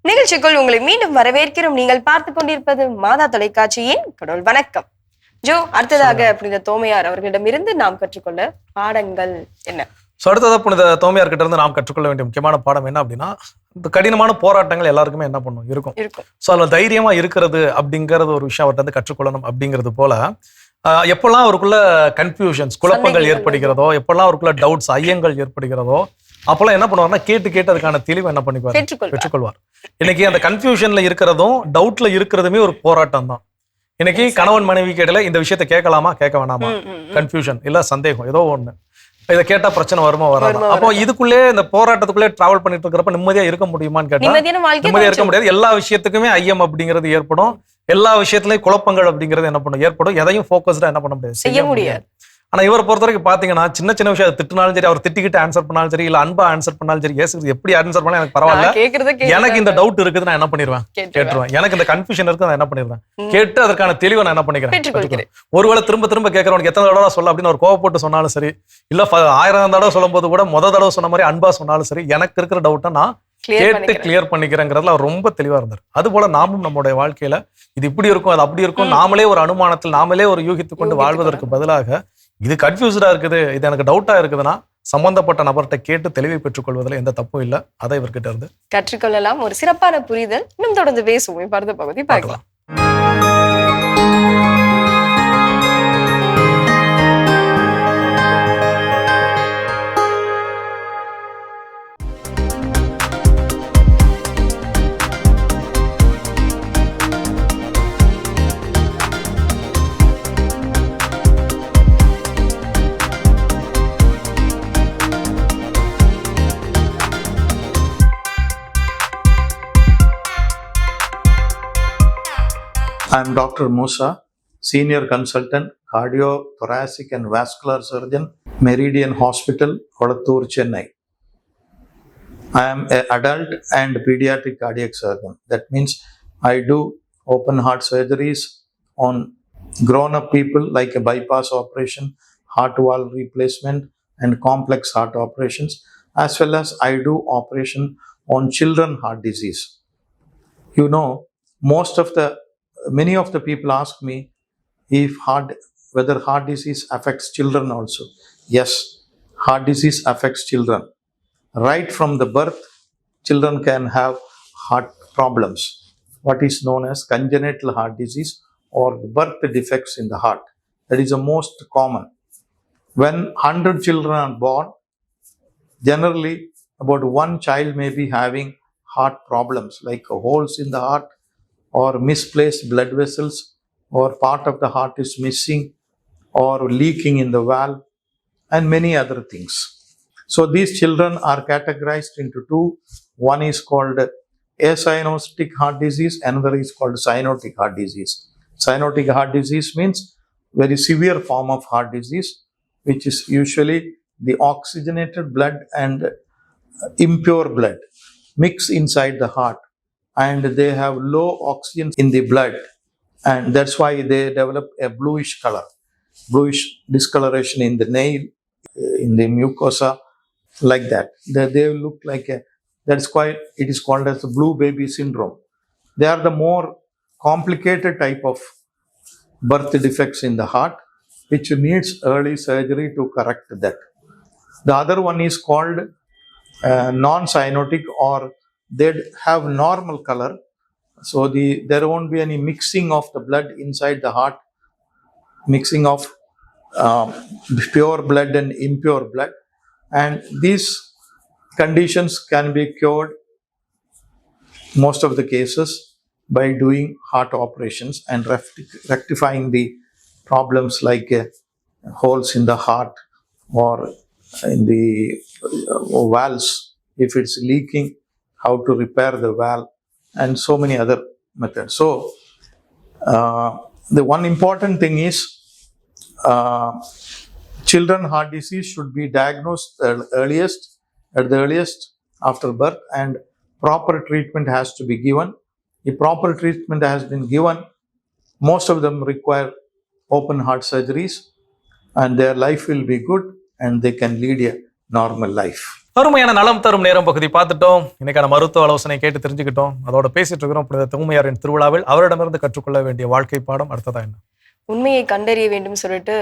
நிகழ்ச்சிக்குள் உங்களை மீண்டும் வரவேற்கிறோம். நீங்கள் பார்த்து கொண்டிருப்பது மாதா தொலைக்காட்சியின் கடவுள் வணக்கம். ஜோ, அடுத்ததாக புனித தோமையார் அவர்களிடமிருந்து நாம் கற்றுக்கொள்ள பாடங்கள் என்ன? அடுத்ததா புனித தோமையார் கிட்ட இருந்து நாம் கற்றுக்கொள்ள வேண்டிய முக்கியமான பாடம் என்ன அப்படின்னா, இந்த கடினமான போராட்டங்கள் எல்லாருக்குமே என்ன பண்ணும், இருக்கும். ஸோ அதுல தைரியமா இருக்கிறது அப்படிங்கறது ஒரு விஷயம் அவர்கிட்ட வந்து கற்றுக்கொள்ளணும். அப்படிங்கிறது போல எப்பெல்லாம் அவருக்குள்ள கன்ஃபியூஷன்ஸ், குழப்பங்கள் ஏற்படுகிறதோ, எப்பெல்லாம் அவருக்குள்ள டவுட்ஸ், ஐயங்கள் ஏற்படுகிறதோ, அப்பெல்லாம் என்ன பண்ணுவார்னா கேட்டு அதுக்கான தெளிவு என்ன பண்ணிக்குவார், பெற்றுக்கொள்வார். இன்னைக்கு அந்த கன்ஃபியூஷன்ல இருக்கிறதும் டவுட்ல இருக்கிறதுமே ஒரு போராட்டம் தான். இன்னைக்கு கணவன் மனைவி கேட்டல இந்த விஷயத்த கேட்கலாமா கேட்க வேணாமா, கன்ஃபியூஷன் இல்ல சந்தேகம், ஏதோ ஒண்ணு, இதை கேட்டா பிரச்சனை வருமா வராது. அப்போ இதுக்குள்ளே இந்த போராட்டத்துக்குள்ளே டிராவல் பண்ணிட்டு இருக்கிறப்ப நிம்மதியா இருக்க முடியுமான்னு கேட்டா நிம்மதியா இருக்க முடியாது. எல்லா விஷயத்துக்குமே ஐயம் அப்படிங்கிறது ஏற்படும். எல்லா விஷயத்திலயும் குழப்பங்கள் அப்படிங்கிறது என்ன பண்ணும், ஏற்படும். எதையும் போக்கஸ்டா என்ன பண்ண முடியாது, செய்ய முடியாது. ஆனா இவரை பொறுத்த வரைக்கும் பாத்தீங்கன்னா சின்ன சின்ன விஷயம் திட்டினாலும் சரி, அவர் திட்டிக்கிட்டு ஆன்சர் பண்ணாலும் சரி, இல்ல அன்பா ஆன்சர் பண்ணாலும் சரி, எப்படி ஆன்சர் பண்ணா எனக்கு பரவாயில்ல, எனக்கு இந்த டவுட் இருக்குது நான் என்ன பண்ணிடுவேன், கேட்டுருவேன். எனக்கு இந்த கன்ஃபியூஷன் இருக்கு நான் என்ன பண்ணிடுவேன், கேட்டு அதற்கான தெளிவை நான் என்ன பண்ணிக்கிறேன். ஒருவேளை திரும்ப திரும்ப கேட்கறவனுக்கு எத்தனை தடவை சொல்ல அப்படின்னு ஒரு கோவப்பட்டு சொன்னாலும் சரி, இல்ல 1000 தடவை சொல்லும் போது கூட தடவை சொன்ன மாதிரி அன்பா சொன்னாலும் சரி, எனக்கு இருக்கிற டவுட்டை நான் கேட்டு கிளியர் பண்ணிக்கிறேங்கிறதுல அவர் ரொம்ப தெளிவா இருந்தார். அது போல நாமும் நம்மளுடைய வாழ்க்கையில இது இப்படி இருக்கும், அது அப்படி இருக்கும், நாமளே ஒரு அனுமானத்தில் நாமளே ஒரு யூகித்துக் கொண்டு வாழ்வதற்கு பதிலாக இது கன்ஃபியூஸ்டா இருக்குது, இது எனக்கு டவுட்டா இருக்குதுன்னா சம்பந்தப்பட்ட நபர்கிட்ட கேட்டு தெளிவை பெற்றுக் கொள்வதில் எந்த தப்பும் இல்லை. அதை இவர்கிட்ட இருந்து கற்றுக்கொள்ளலாம். ஒரு சிறப்பான புரிதல். இன்னும் தொடர்ந்து பேசுவோம். அடுத்த பகுதி பார்க்கலாம். I am Dr. Musa, Senior Consultant, Cardio, Thoracic and Vascular Surgeon, Meridian Hospital, Kolattur, Chennai. I am an adult and pediatric cardiac surgeon. That means I do open heart surgeries on grown-up people like a bypass operation, heart valve replacement and complex heart operations, as well as I do operation on children heart disease. You know, many of the people ask me, whether heart disease affects children also. Yes, heart disease affects children. Right from the birth, children can have heart problems, what is known as congenital heart disease or birth defects in the heart. That is the most common. When 100 children are born, generally about one child may be having heart problems like holes in the heart or misplaced blood vessels, or part of the heart is missing or leaking in the valve, and many other things. So these children are categorized into two. One is called acyanotic heart disease, another is called cyanotic heart disease. Cyanotic heart disease means very severe form of heart disease, which is usually the oxygenated blood and impure blood mix inside the heart, and they have low oxygen in the blood, and that's why they develop a bluish color, bluish discoloration in the nail, in the mucosa, like that. They look like it is called as the blue baby syndrome. They are the more complicated type of birth defects in the heart, which needs early surgery to correct that. The other one is called non-cyanotic, or they have normal color, so there won't be any mixing of the blood inside the heart, mixing of pure blood and impure blood, and these conditions can be cured most of the cases by doing heart operations and rectifying the problems like holes in the heart or in the valves. If it's leaking, how to repair the valve, and so many other methods. So the one important thing is children heart disease should be diagnosed at the earliest after birth, and proper treatment has to be given. If proper treatment has been given, most of them require open heart surgeries, and their life will be good and they can lead a normal life. அருமையான நலம் தரும் நேரம் பகுதி பார்த்துட்டோம். இன்னைக்கான மருத்துவ ஆலோசனை கேட்டு தெரிஞ்சுக்கிட்டோம். அதோட பேசிட்டு இருக்கிறோம். புனித தூமையாரின் திருவிழாவில் அவரிடமிருந்து கற்றுக்கொள்ள வேண்டிய வாழ்க்கை பாடம் அடுத்ததா என்ன? உண்மையை கண்டறிய வேண்டும் சொல்லிட்டு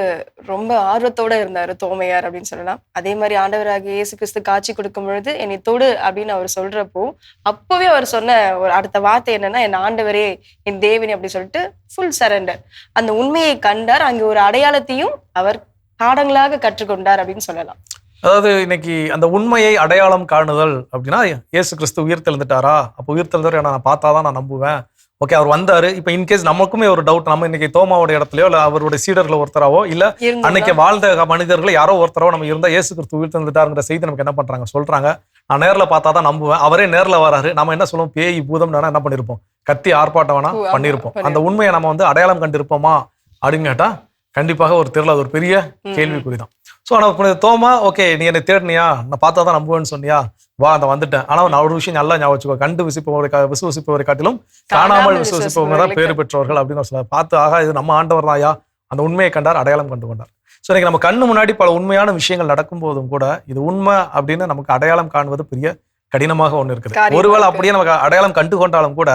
ரொம்ப ஆர்வத்தோட இருந்தாரு தோமையார் அப்படின்னு சொல்லலாம். அதே மாதிரி ஆண்டவராகிய இயேசு கிறிஸ்து காட்சி கொடுக்கும் பொழுது என்னை தொடு அப்படின்னு அவர் சொல்றப்போ, அப்பவே அவர் சொன்ன ஒரு அடுத்த வார்த்தை என்னன்னா, என் ஆண்டவரே, என் தேவனே அப்படி சொல்லிட்டு ஃபுல் சரண்டர். அந்த உண்மையை கண்டார். அங்கே ஒரு அடையாளத்தையும் அவர் பாடங்களாக கற்றுக்கொண்டார் அப்படின்னு சொல்லலாம். அதாவது இன்னைக்கு அந்த உண்மையை அடையாளம் காணுதல் அப்படின்னா, இயேசு கிறிஸ்து உயிர் தெழுந்துட்டாரா, அப்போ உயிர் தெழுந்தவர் நான் பார்த்தாதான் நான் நம்புவேன். ஓகே, அவர் வந்தாரு. இப்போ இன்கேஸ் நமக்குமே ஒரு டவுட், நம்ம இன்னைக்கு தோமாவோட இடத்துலயோ இல்ல அவருடைய சீடர்கள் ஒருத்தராவோ இல்ல அன்னைக்கு வாழ்ந்த மனிதர்கள் யாரோ ஒருத்தரவோ நம்ம இருந்தா இயேசு கிறிஸ்து உயிர் தெழுந்துட்டாருங்கிற செய்தி நமக்கு என்ன பண்றாங்க சொல்றாங்க. நான் நேர்ல பார்த்தாதான் நம்புவேன். அவரே நேர்ல வராரு. நம்ம என்ன சொல்லுவோம், பேய் பூதம் என்ன பண்ணிருப்போம், கத்தி ஆர்ப்பாட்டம் வேணா பண்ணிருப்போம். அந்த உண்மையை நம்ம அடையாளம் கண்டிருப்போமா அப்படின்னு கேட்டா கண்டிப்பாக ஒரு தெரியல, அது ஒரு பெரிய கேள்விக்குறிதான். ஸோ ஆனால் தோமா, ஓகே நீ என்னை தேடினியா, நான் பார்த்தா தான் நம்புவேன்னு சொன்னியா, வா அந்த வந்துட்டேன். ஆனால் நான் ஒரு விஷயம் நல்லா ஞாபகம் வச்சுக்கோ, கண்டு விசுவசிப்பவரை காட்டிலும் காணாமல் விசுவசிப்பவங்க தான் பேறு பெற்றவர்கள் அப்படின்னு சொல்ல பார்த்து, ஆகா இது நம்ம ஆண்டவர் தான்யா, அந்த உண்மையை கண்டார், அடையாளம் கண்டு கொண்டார். ஸோ இன்னைக்கு நம்ம கண்ணு முன்னாடி பல உண்மையான விஷயங்கள் நடக்கும் போதும் கூட இது உண்மை அப்படின்னு நமக்கு அடையாளம் காணுவது பெரிய கடினமாக ஒன்று இருக்குது. ஒருவேளை அப்படியே நமக்கு அடையாளம் கண்டு கொண்டாலும் கூட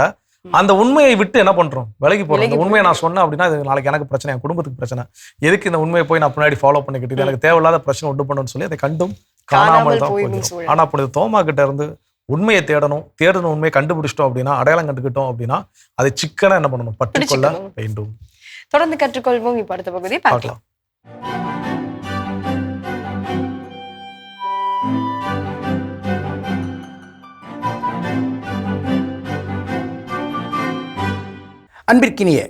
அந்த உண்மையை விட்டு என்ன பண்றோம், விலகி போறோம். இந்த உண்மையை நான் சொன்னேன் அப்படின்னா இது நாளைக்கு எனக்கு பிரச்சனை, என் குடும்பத்துக்கு பிரச்சனை, எதுக்கு இந்த உண்மையை போய் நான் பின்னாடி ஃபாலோ பண்ணிக்கிட்டு எனக்கு தேவையில்லாத பிரச்சனை உண்டு பண்ணணும்னு சொல்லி அதை கண்டும் காணாமல் தான் போயிடும். ஆனா அப்படி தோமா கிட்ட இருந்து உண்மையை தேடணும் உண்மையை கண்டுபிடிச்சிட்டோம் அப்படின்னா, அடையாளம் கண்டுக்கிட்டோம் அப்படின்னா அதை சிக்கனா என்ன பண்ணணும், பற்றிக்கொள்ள வேண்டும். தொடர்ந்து கற்றுக்கொள்வோம். இப்ப அடுத்த பகுதி பார்க்கலாம். அன்பிற்கினிய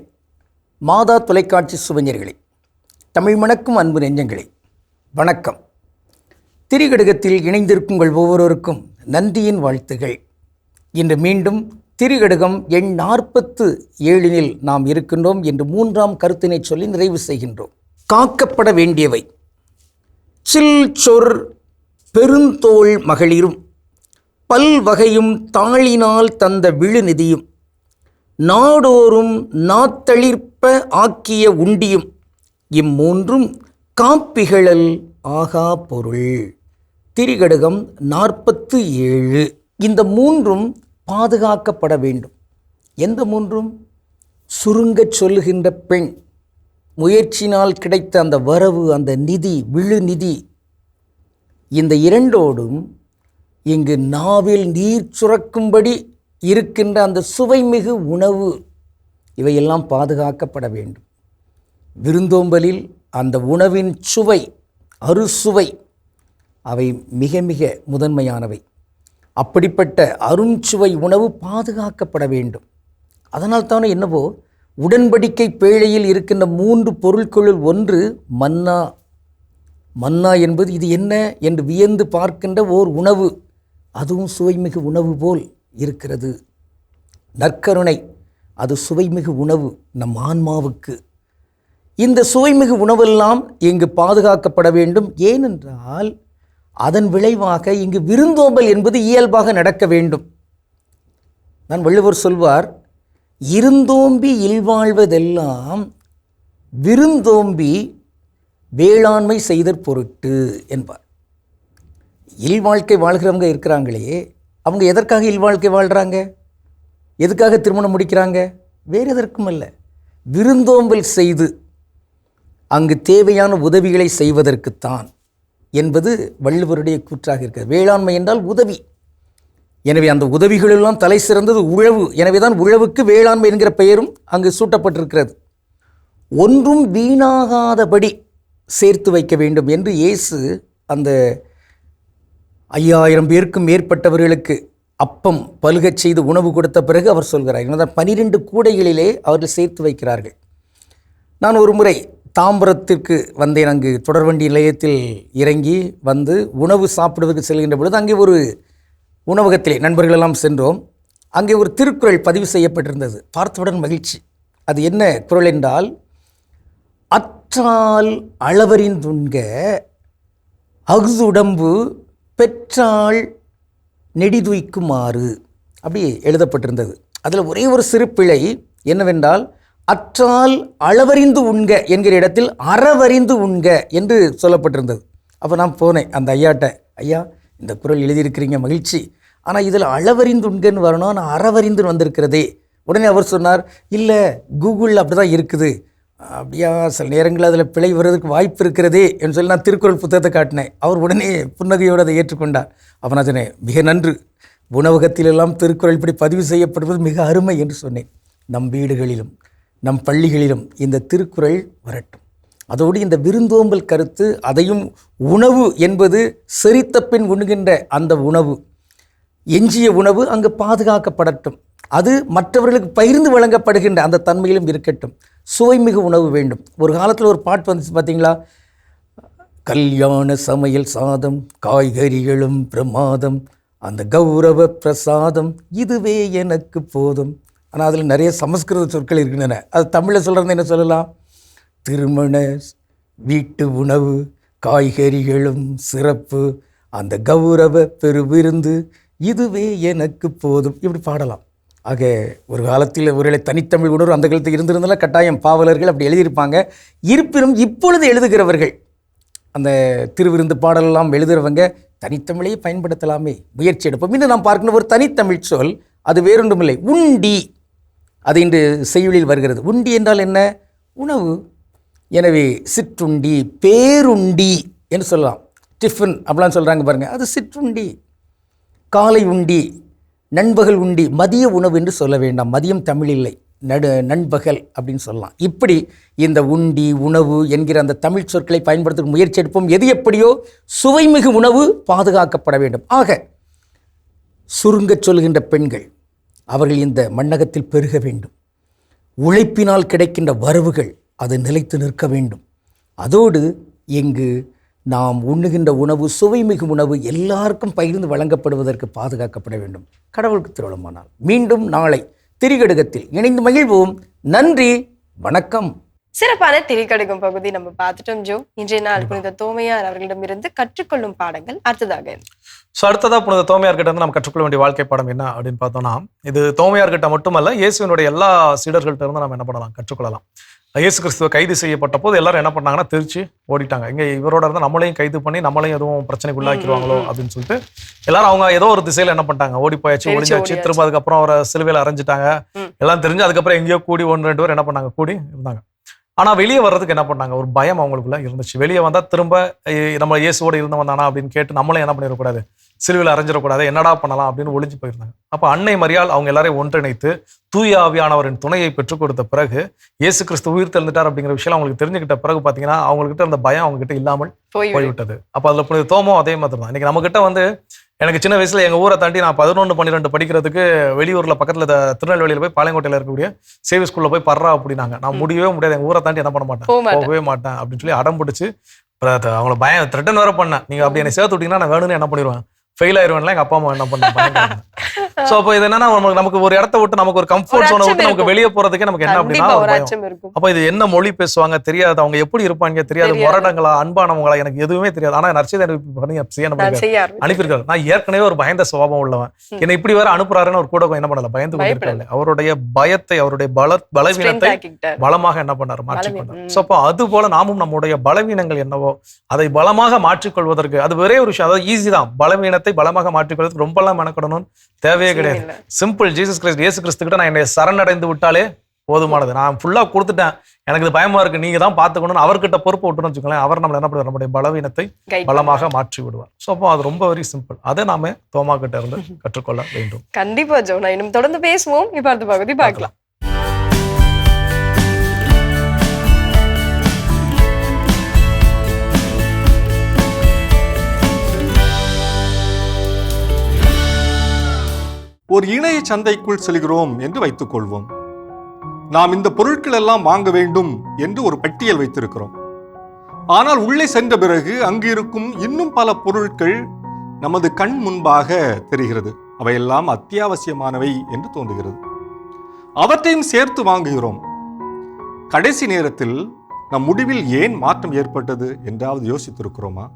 மாதா தொலைக்காட்சி சுவைஞர்களே, தமிழ் மணக்கும் அன்பு நெஞ்சங்களே, வணக்கம். திரிகடுகத்தில் இணைந்திருக்கும் உங்கள் ஒவ்வொருவருக்கும் நன்றியின் வாழ்த்துகள். இன்று மீண்டும் திரிகடுகம் எண் 47 நாம் இருக்கின்றோம் என்று 3ஆம் கருத்தினை சொல்லி நிறைவு செய்கின்றோம். காக்கப்பட வேண்டியவை சில் சொற் பெருந்தோள் மகளிரும் பல்வகையும் தாளினால் தந்த விழுநிதியும் நாடோறும் நாத்தளிர்ப்ப ஆக்கிய உண்டியும் இம்மூன்றும் காப்பிகளல் ஆகா பொருள். திரிகடுகம் 47. இந்த மூன்றும் பாதுகாக்கப்பட வேண்டும். எந்த மூன்றும்? சுருங்கச் சொல்லுகின்ற பெண், முயற்சினால் கிடைத்த அந்த வரவு, அந்த நிதி, விழு நிதி, இந்த இரண்டோடும் இங்கு நாவில் நீர் சுரக்கும்படி இருக்கின்ற அந்த சுவைமிகு உணவு, இவையெல்லாம் பாதுகாக்கப்பட வேண்டும். விருந்தோம்பலில் அந்த உணவின் சுவை, அறுசுவை, அவை மிக மிக முதன்மையானவை. அப்படிப்பட்ட அருஞ்சுவை உணவு பாதுகாக்கப்பட வேண்டும். அதனால் தானே என்னவோ உடன்படிக்கை பேழையில் இருக்கின்ற 3 பொருட்களுள் ஒன்று மன்னா. மன்னா என்பது இது என்ன என்று வியந்து பார்க்கின்ற ஓர் உணவு. அதுவும் சுவைமிகு உணவு போல் இருக்கிறது. நற்கருணை, அது சுவைமிகு உணவு நம் ஆன்மாவுக்கு. இந்த சுவைமிகு உணவெல்லாம் இங்கு பாதுகாக்கப்பட வேண்டும். ஏனென்றால் அதன் விளைவாக இங்கு விருந்தோம்பல் என்பது இயல்பாக நடக்க வேண்டும். நான் வள்ளுவர் சொல்வார், இருந்தோம்பி இல்வாழ்வதெல்லாம் விருந்தோம்பி வேளாண்மை செய்தற் பொருட்டு என்பார். இல்வாழ்க்கை வாழ்கிறவங்க இருக்கிறாங்களே, அவங்க எதற்காக இல்வாழ்க்கை வாழ்கிறாங்க? எதுக்காக திருமணம் முடிக்கிறாங்க? வேறு எதற்கும் அல்ல, விருந்தோம்பல் செய்து அங்கு தேவையான உதவிகளை செய்வதற்குத்தான் என்பது வள்ளுவருடைய கூற்றாக இருக்கிறது. வேளாண்மை என்றால் உதவி. எனவே அந்த உதவிகளெல்லாம் தலை சிறந்தது உழவு. எனவே தான் உழவுக்கு வேளாண்மை என்கிற பெயரும் அங்கு சூட்டப்பட்டிருக்கிறது. ஒன்றும் வீணாகாதபடி சேர்த்து வைக்க வேண்டும் என்று இயேசு அந்த 5000 பேருக்கும் மேற்பட்டவர்களுக்கு அப்பம் பலுகச் செய்து உணவு கொடுத்த பிறகு அவர் சொல்கிறார். என்னதான் 12 கூடைகளிலே அவர்கள் சேர்த்து வைக்கிறார்கள். நான் ஒரு முறை தாம்பரத்திற்கு வந்தேன். அங்கு தொடர்வண்டி நிலையத்தில் இறங்கி வந்து உணவு சாப்பிடுவதற்கு செல்கின்ற பொழுது அங்கே ஒரு உணவகத்திலே நண்பர்களெல்லாம் சென்றோம். அங்கே ஒரு திருக்குறள் பதிவு செய்யப்பட்டிருந்தது. பார்த்தவுடன் மகிழ்ச்சி. அது என்ன குறள் என்றால், அற்றால் அளவறிந்துண்க அஃதுடம்பு பெற்றால் நெடிதுய்க்குமாறு அப்படி எழுதப்பட்டிருந்தது. அதில் ஒரே ஒரு சிறு பிழை என்னவென்றால், அற்றால் அளவறிந்து உண்க என்கிற இடத்தில் அறவறிந்து உண்க என்று சொல்லப்பட்டிருந்தது. அப்போ நான் போனேன் அந்த ஐயாட்ட, ஐயா இந்த குறள் எழுதியிருக்கிறீங்க, மகிழ்ச்சி, ஆனால் இதில் அளவறிந்து உண்கன்னு வரணும், ஆனால் அறவறிந்து வந்திருக்கிறதே. உடனே அவர் சொன்னார், இல்லை கூகுளில் அப்படி தான் இருக்குது. அப்படியா, சில நேரங்களில் அதில் பிழை வருவதற்கு வாய்ப்பு இருக்கிறதே என்று சொல்லி நான் திருக்குறள் புத்தகத்தை காட்டினேன். அவர் உடனே புன்னகையோடு அதை ஏற்றுக்கொண்டார். அப்போ நான் சொன்னேன், மிக நன்று, உணவகத்திலெல்லாம் திருக்குறள் இப்படி பதிவு செய்யப்படுவது மிக அருமை என்று சொன்னேன். நம் வீடுகளிலும் நம் பள்ளிகளிலும் இந்த திருக்குறள் வரட்டும். அதோடு இந்த விருந்தோம்பல் கருத்து, அதையும் உணவு என்பது செரித்த பின் உண்ணுகின்ற அந்த உணவு, எஞ்சிய உணவு அங்கு பாதுகாக்கப்படட்டும். அது மற்றவர்களுக்கு பகிர்ந்து வழங்கப்படுகின்ற அந்த தன்மையிலும் இருக்கட்டும். சுவைமிகு உணவு வேண்டும். ஒரு காலத்தில் ஒரு பாட்டு வந்துச்சு பார்த்தீங்களா, கல்யாண சமையல் சாதம் காய்கறிகளும் பிரமாதம் அந்த கௌரவ பிரசாதம் இதுவே எனக்கு போதும். ஆனால் அதில் நிறைய சமஸ்கிருத சொற்கள் இருக்கின்றன. அது தமிழில் சொல்கிறது என்ன சொல்லலாம்? திருமண வீட்டு உணவு காய்கறிகளும் சிறப்பு அந்த கௌரவ பெருவிருந்து இதுவே எனக்கு போதும், இப்படி பாடலாம். ஆக ஒரு காலத்தில் ஒருவேளை தனித்தமிழ் உணர்வு அந்த காலத்தில் இருந்திருந்தாலும் கட்டாயம் பாவலர்கள் அப்படி எழுதியிருப்பாங்க. இருப்பினும் இப்பொழுது எழுதுகிறவர்கள், அந்த திருவிருந்து பாடலெல்லாம் எழுதுகிறவங்க தனித்தமிழையே பயன்படுத்தலாமே, முயற்சி எடுப்போம். இன்னும் நாம் பார்க்கணும் ஒரு தனித்தமிழ் சொல், அது வேறொன்றுமில்லை, உண்டி. அது இன்று செய்யுளில் வருகிறது. உண்டி என்றால் என்ன? உணவு. எனவே சிற்றுண்டி, பேருண்டி என்று சொல்லலாம். டிஃபன் அப்படிலாம் சொல்கிறாங்க பாருங்கள், அது சிற்றுண்டி. காலை உண்டி, நண்பகல் உண்டி, மதிய உணவு என்று சொல்ல வேண்டாம். மதியம் தமிழ் இல்லை, நண்பகல் அப்படின்னு சொல்லலாம். இப்படி இந்த உண்டி, உணவு என்கிற அந்த தமிழ் சொற்களை பயன்படுத்த முயற்சி எடுப்போம். எது எப்படியோ சுவைமிகு உணவு பாதுகாக்கப்பட வேண்டும். ஆக சுருங்கச் சொல்கின்ற பெண்கள், அவர்கள் இந்த மண்ணகத்தில் பெருக வேண்டும். உழைப்பினால் கிடைக்கின்ற வரவுகள் அது நிலைத்து நிற்க வேண்டும். அதோடு இங்கு நாம் உண்ணுகின்ற உணவு சுவைமிகு உணவு எல்லாருக்கும் பகிர்ந்து வழங்கப்படுவதற்கு பாதுகாக்கப்பட வேண்டும். கடவுளுக்கு திருவிழமானால் மீண்டும் நாளை திரிகடுகத்தில் இணைந்து மகிழ்வோம். நன்றி, வணக்கம். சிறப்பான திரிகடுகம் பகுதி நம்ம பார்த்துட்டோம் ஜோ. இன்றைய நாள் புனித தோமையார் அவர்களிடமிருந்து கற்றுக்கொள்ளும் பாடங்கள் அடுத்ததாக. ஸோ அடுத்ததாக புனித தோமையார்கிட்ட இருந்து நம்ம கற்றுக்கொள்ள வேண்டிய வாழ்க்கை பாடம் என்ன அப்படின்னு பார்த்தோம்னா, இது தோமையார்கிட்ட மட்டுமல்ல, இயேசுவினுடைய எல்லா சீடர்கள்ட்ட இருந்து நம்ம என்ன பண்ணலாம், கற்றுக்கொள்ளலாம். இயேசு கிறிஸ்துவ கைது செய்யப்பட்ட போது எல்லாரும் என்ன பண்ணாங்கன்னா திருச்சி ஓடிட்டாங்க. இங்கே இவரோட இருந்தால் நம்மளையும் கைது பண்ணி நம்மளையும் எதுவும் பிரச்சனைக்குள்ளாக்கிடுவாங்களோ அப்படின்னு சொல்லிட்டு எல்லாரும் அவங்க ஏதோ ஒரு திசையில் என்ன பண்ணிட்டாங்க, ஓடி போயாச்சு, ஒளிஞ்சாச்சு. திரும்ப அதுக்கப்புறம் அவரை சிலுவையில் அரைஞ்சிட்டாங்க. எல்லாம் தெரிஞ்சு அதுக்கப்புறம் எங்கேயோ கூடி 1-2 பேர் என்ன பண்ணாங்க, கூடி இருந்தாங்க. ஆனால் வெளியே வர்றதுக்கு என்ன பண்ணாங்க, ஒரு பயம் அவங்களுக்குள்ள இருந்துச்சு. வெளியே வந்தால் திரும்ப நம்ம இயேசுவோடு இருந்து வந்தானா அப்படின்னு கேட்டு நம்மளும் என்ன பண்ணிடக்கூடாது, சிலுவையில் அரைஞ்சிடக்கூடாது, என்னடா பண்ணலாம் அப்படின்னு ஒளிஞ்சு போயிருந்தாங்க. அப்போ அன்னை மரியாள் அவங்க எல்லாரையும் ஒன்றிணைத்து தூய ஆவியானவரின் துணையை பெற்றுக் கொடுத்த பிறகு இயேசு கிறிஸ்து உயிர் தெழுந்துட்டார் அப்படிங்கிற விஷயம் அவங்களுக்கு தெரிஞ்சுக்கிட்ட பிறகு பார்த்தீங்கன்னா அவங்ககிட்ட அந்த பயம் அவங்ககிட்ட இல்லாமல் போய்விட்டது. அப்போ அதில் புனித தோமோ அதே மாதிரி தான். இன்னைக்கு நம்ம கிட்ட வந்து எனக்கு சின்ன வயசுல எங்க ஊரை தாண்டி நான் 11, 12 படிக்கிறதுக்கு வெளியூர்ல பக்கத்துல திருநெல்வேலியில போய் பாளையங்கோட்டையில இருக்கக்கூடிய சேவி ஸ்கூல்ல போய் படுறா அப்படின்னாங்க. நான் முடியவே முடியாது, எங்க ஊரை தாண்டி என்ன பண்ண மாட்டேன், போகவே மாட்டேன் அப்படின்னு சொல்லி அடம் பிடிச்சு அவங்கள பயம் த்ரெட்டன் வேற பண்ணேன். நீங்க அப்படி என்னை சேர்த்து விட்டீங்கன்னா நான் வேணும்னு என்ன பண்ணிடுவேன், ஃபெயில் ஆயிருவேன்ல எங்க அப்பா அம்மா என்ன பண்ணாங்க. சோ அப்போ இது என்னன்னா நமக்கு ஒரு இடத்த விட்டு நமக்கு ஒரு கம்ஃபர்ட் ஜோனை விட்டு நமக்கு வெளியே போறதுக்கே நமக்கு என்ன அப்படின்னா ஒரு பயம். அப்ப இது என்ன மொழி பேசுவாங்க தெரியாது, அவங்க எப்படி இருப்பாங்க தெரியாது, முரடங்களா அன்பானவங்களா எனக்கு எதுவுமே தெரியாது. ஆனா நர்சிதை அனுப்பியிருக்காரு. நான் ஏற்கனவே ஒரு பயந்த சுபாவம் உள்ளவன், என்னை இப்படி வேற அனுப்புறாருன்னு ஒரு கூட என்ன பண்ணல, பயந்து கொண்டிருக்காரு. அவருடைய பயத்தை, அவருடைய பலவீனத்தை பலமாக என்ன பண்ணாரு, மாற்றிக்கொண்டார். சோ அப்போ அது போல நாமும் நம்முடைய பலவீனங்கள் என்னவோ அதை பலமாக மாற்றிக்கொள்வதற்கு அது ஒரே ஒரு விஷயம், அதாவது ஈஸி தான். பலவீனத்தை பலமாக மாற்றிக்கொள்வதற்கு ரொம்ப எல்லாம் மெனக்கடணும் தேவையே கிடையாது. சிம்பிள், ஜீசஸ் கிறிஸ்ட், இயேசு கிறிஸ்து கிட்ட நான் என்னை சரணடைந்து விட்டாலே போதுமானது. நான் ஃபுல்லா கொடுத்துட்டேன், எனக்கு இது பயமா இருக்கு, நீங்க தான் பாத்துக்கணும்னு அவர்கிட்ட பொறுப்பு விட்டுன்னு வச்சுக்கோங்களேன். அவர் நம்மள என்ன பண்ணுவார், நம்முடைய பலவீனத்தை பலமாக மாற்றி விடுவார். ஸோ அப்போ அது ரொம்ப வெரி சிம்பிள். அதை நாம தோமா கிட்ட இருந்து கற்றுக்கொள்ள வேண்டும். கண்டிப்பா ஜோ, நான் இன்னும் தொடர்ந்து பேசுவோம். இப்ப அடுத்த பகுதி பார்க்கலாம். ஒரு இணைய சந்தைக்குள் செல்கிறோம் என்று வைத்துக் கொள்வோம். நாம் இந்த பொருட்கள் எல்லாம் வாங்க வேண்டும் என்று ஒரு பட்டியல் வைத்திருக்கிறோம். ஆனால் உள்ளே சென்ற பிறகு அங்கு இருக்கும் இன்னும் பல பொருட்கள் நமது கண் முன்பாக தெரிகிறது. அவையெல்லாம் அத்தியாவசியமானவை என்று தோன்றுகிறது. அவற்றையும் சேர்த்து வாங்குகிறோம். கடைசி நேரத்தில் நம் முடிவில் ஏன் மாற்றம் ஏற்பட்டது என்றாவது யோசித்திருக்கிறோமா?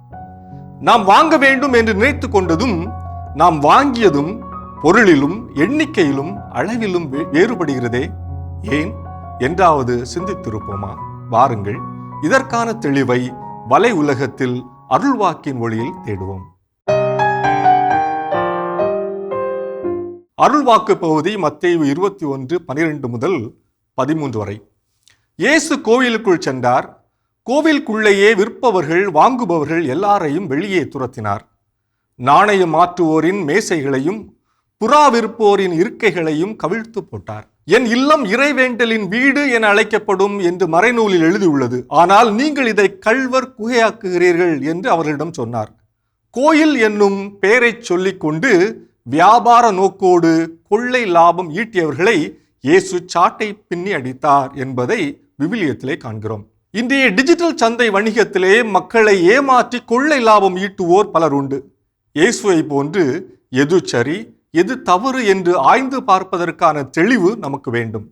நாம் வாங்க வேண்டும் என்று நினைத்து கொண்டதும் நாம் வாங்கியதும் பொருளிலும் எண்ணிக்கையிலும் அளவிலும் வேறுபடுகிறதே, ஏன் என்றாவது சிந்தித்திருப்போமா? வாருங்கள், இதற்கான தெளிவை வலை உலகத்தில் அருள்வாக்கின் ஒளியில் தேடுவோம். அருள்வாக்கு பகுதி மத்தேயு 21:12 முதல் 13 வரை. இயேசு கோவிலுக்குள் சென்றார். கோவிலுக்குள்ளேயே விற்பவர்கள் வாங்குபவர்கள் எல்லாரையும் வெளியே துரத்தினார். நாணயம் மாற்றுவோரின் மேசைகளையும் புறா விற்போரின் இருக்கைகளையும் கவிழ்த்து போட்டார். என் இல்லம் இறைவேண்டலின் வீடு என அழைக்கப்படும் என்று மறைநூலில் எழுதியுள்ளது, ஆனால் நீங்கள் இதை கள்வர் குகையாக்குகிறீர்கள் என்று அவர்களிடம் சொன்னார். கோயில் என்னும் பெயரை சொல்லிக் கொண்டு வியாபார நோக்கோடு கொள்ளை லாபம் ஈட்டியவர்களை இயேசு சாட்டை பின்னி அடித்தார் என்பதை விவிலியத்திலே காண்கிறோம். இன்றைய டிஜிட்டல் சந்தை வணிகத்திலே மக்களை ஏமாற்றி கொள்ளை லாபம் ஈட்டுவோர் பலர் உண்டு. இயேசுவை போன்று எது சரி எது தவறு என்று ஆய்ந்து பார்ப்பதற்கான தெளிவு நமக்கு வேண்டும்.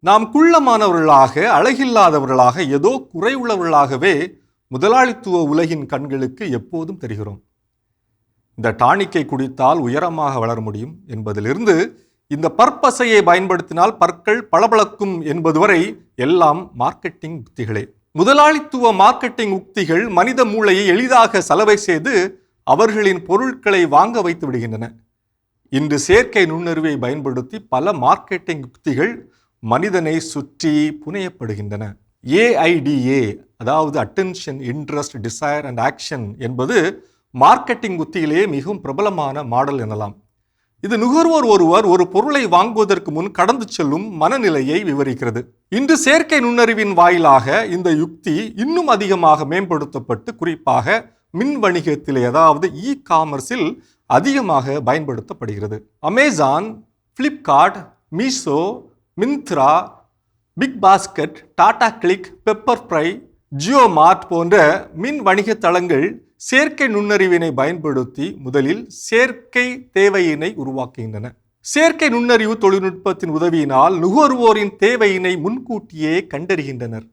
நாம் குள்ளமானவர்களாக, அழகில்லாதவர்களாக, ஏதோ குறைவுள்ளவர்களாகவே முதலாளித்துவ உலகின் கண்களுக்கு எப்போதும் தெரிகிறோம். இந்த டானிக்கை குடித்தால் உயரமாக வளர முடியும் என்பதிலிருந்து இந்த பற்பசையை பயன்படுத்தினால் பற்கள் பளபளக்கும் என்பது வரை எல்லாம் மார்க்கெட்டிங் உத்திகளே. முதலாளித்துவ மார்க்கெட்டிங் உத்திகள் மனித மூளையை எளிதாக சலவை செய்து அவர்களின் பொருட்களை வாங்க வைத்து விடுகின்றன. இன்று செயற்கை நுண்ணறிவை பயன்படுத்தி பல மார்க்கெட்டிங் உத்திகள் மனிதனை சுற்றி புனையப்படுகின்றன. AIDA, அதாவது attention, interest, desire and action என்பது மார்க்கெட்டிங் உத்தியிலே மிகவும் பிரபலமான மாடல் எனலாம். இது நுகர்வோர் ஒருவர் ஒரு பொருளை வாங்குவதற்கு முன் கடந்து செல்லும் மனநிலையை விவரிக்கிறது. இன்று செயற்கை நுண்ணறிவின் வாயிலாக இந்த யுக்தி இன்னும் அதிகமாக மேம்படுத்தப்பட்டு குறிப்பாக மின் வணிகத்திலே, அதாவது இ-காமர்ஸில் அதிகமாக பயன்படுத்தப்படுகிறது. Amazon, Flipkart, Meesho, Myntra, big basket, Tata click, pepper fry, Jio mart போன்ற மின் வணிக தளங்கள் செயற்கை நுண்ணறிவினை பயன்படுத்தி முதலில் சேர்க்கை தேவையினை உருவாக்குகின்றன. செயற்கை நுண்ணறிவு தொழில்நுட்பத்தின் உதவியினால் நுகர்வோரின் தேவையினை முன்கூட்டியே கண்டறிகின்றனர்.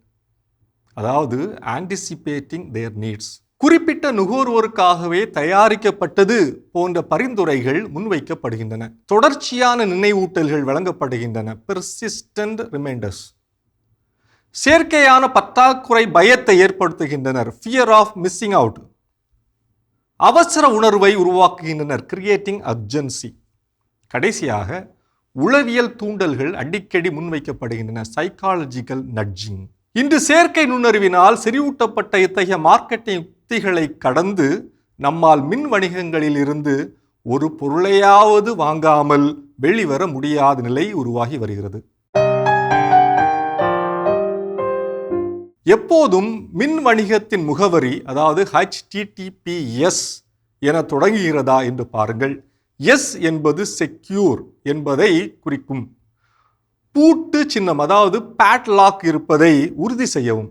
அதாவது ஆன்டிசிபேட்டிங் தேர் நீட்ஸ். குறிப்பிட்ட நுகர்வோருக்காகவே தயாரிக்கப்பட்டது போன்ற பரிந்துரைகள் முன்வைக்கப்படுகின்றன. தொடர்ச்சியான நினைவூட்டல்கள் வழங்கப்படுகின்றன. Persistent reminders. செயற்கையான பற்றாக்குறை பயத்தை ஏற்படுத்துகின்றனர். Fear of missing out. அவசர உணர்வை உருவாக்குகின்றனர். Creating urgency. கடைசியாக உளவியல் தூண்டல்கள் அடிக்கடி முன்வைக்கப்படுகின்றன. Psychological nudging. இன்று செயற்கை நுண்ணறிவினால் செறிவூட்டப்பட்ட இத்தகைய மார்க்கெட்டிங் யுக்திகளை கடந்து நம்மால் மின் வணிகங்களில் இருந்து ஒரு பொருளையாவது வாங்காமல் வெளிவர முடியாத நிலை உருவாகி வருகிறது. எப்போதும் மின் வணிகத்தின் முகவரி, அதாவது HTTPS என தொடங்குகிறதா என்று பாருங்கள். எஸ் என்பது செக்யூர் என்பதை குறிக்கும். பூட்டு சின்னம், அதாவது பேட்லாக் இருப்பதை உறுதி செய்யவும்.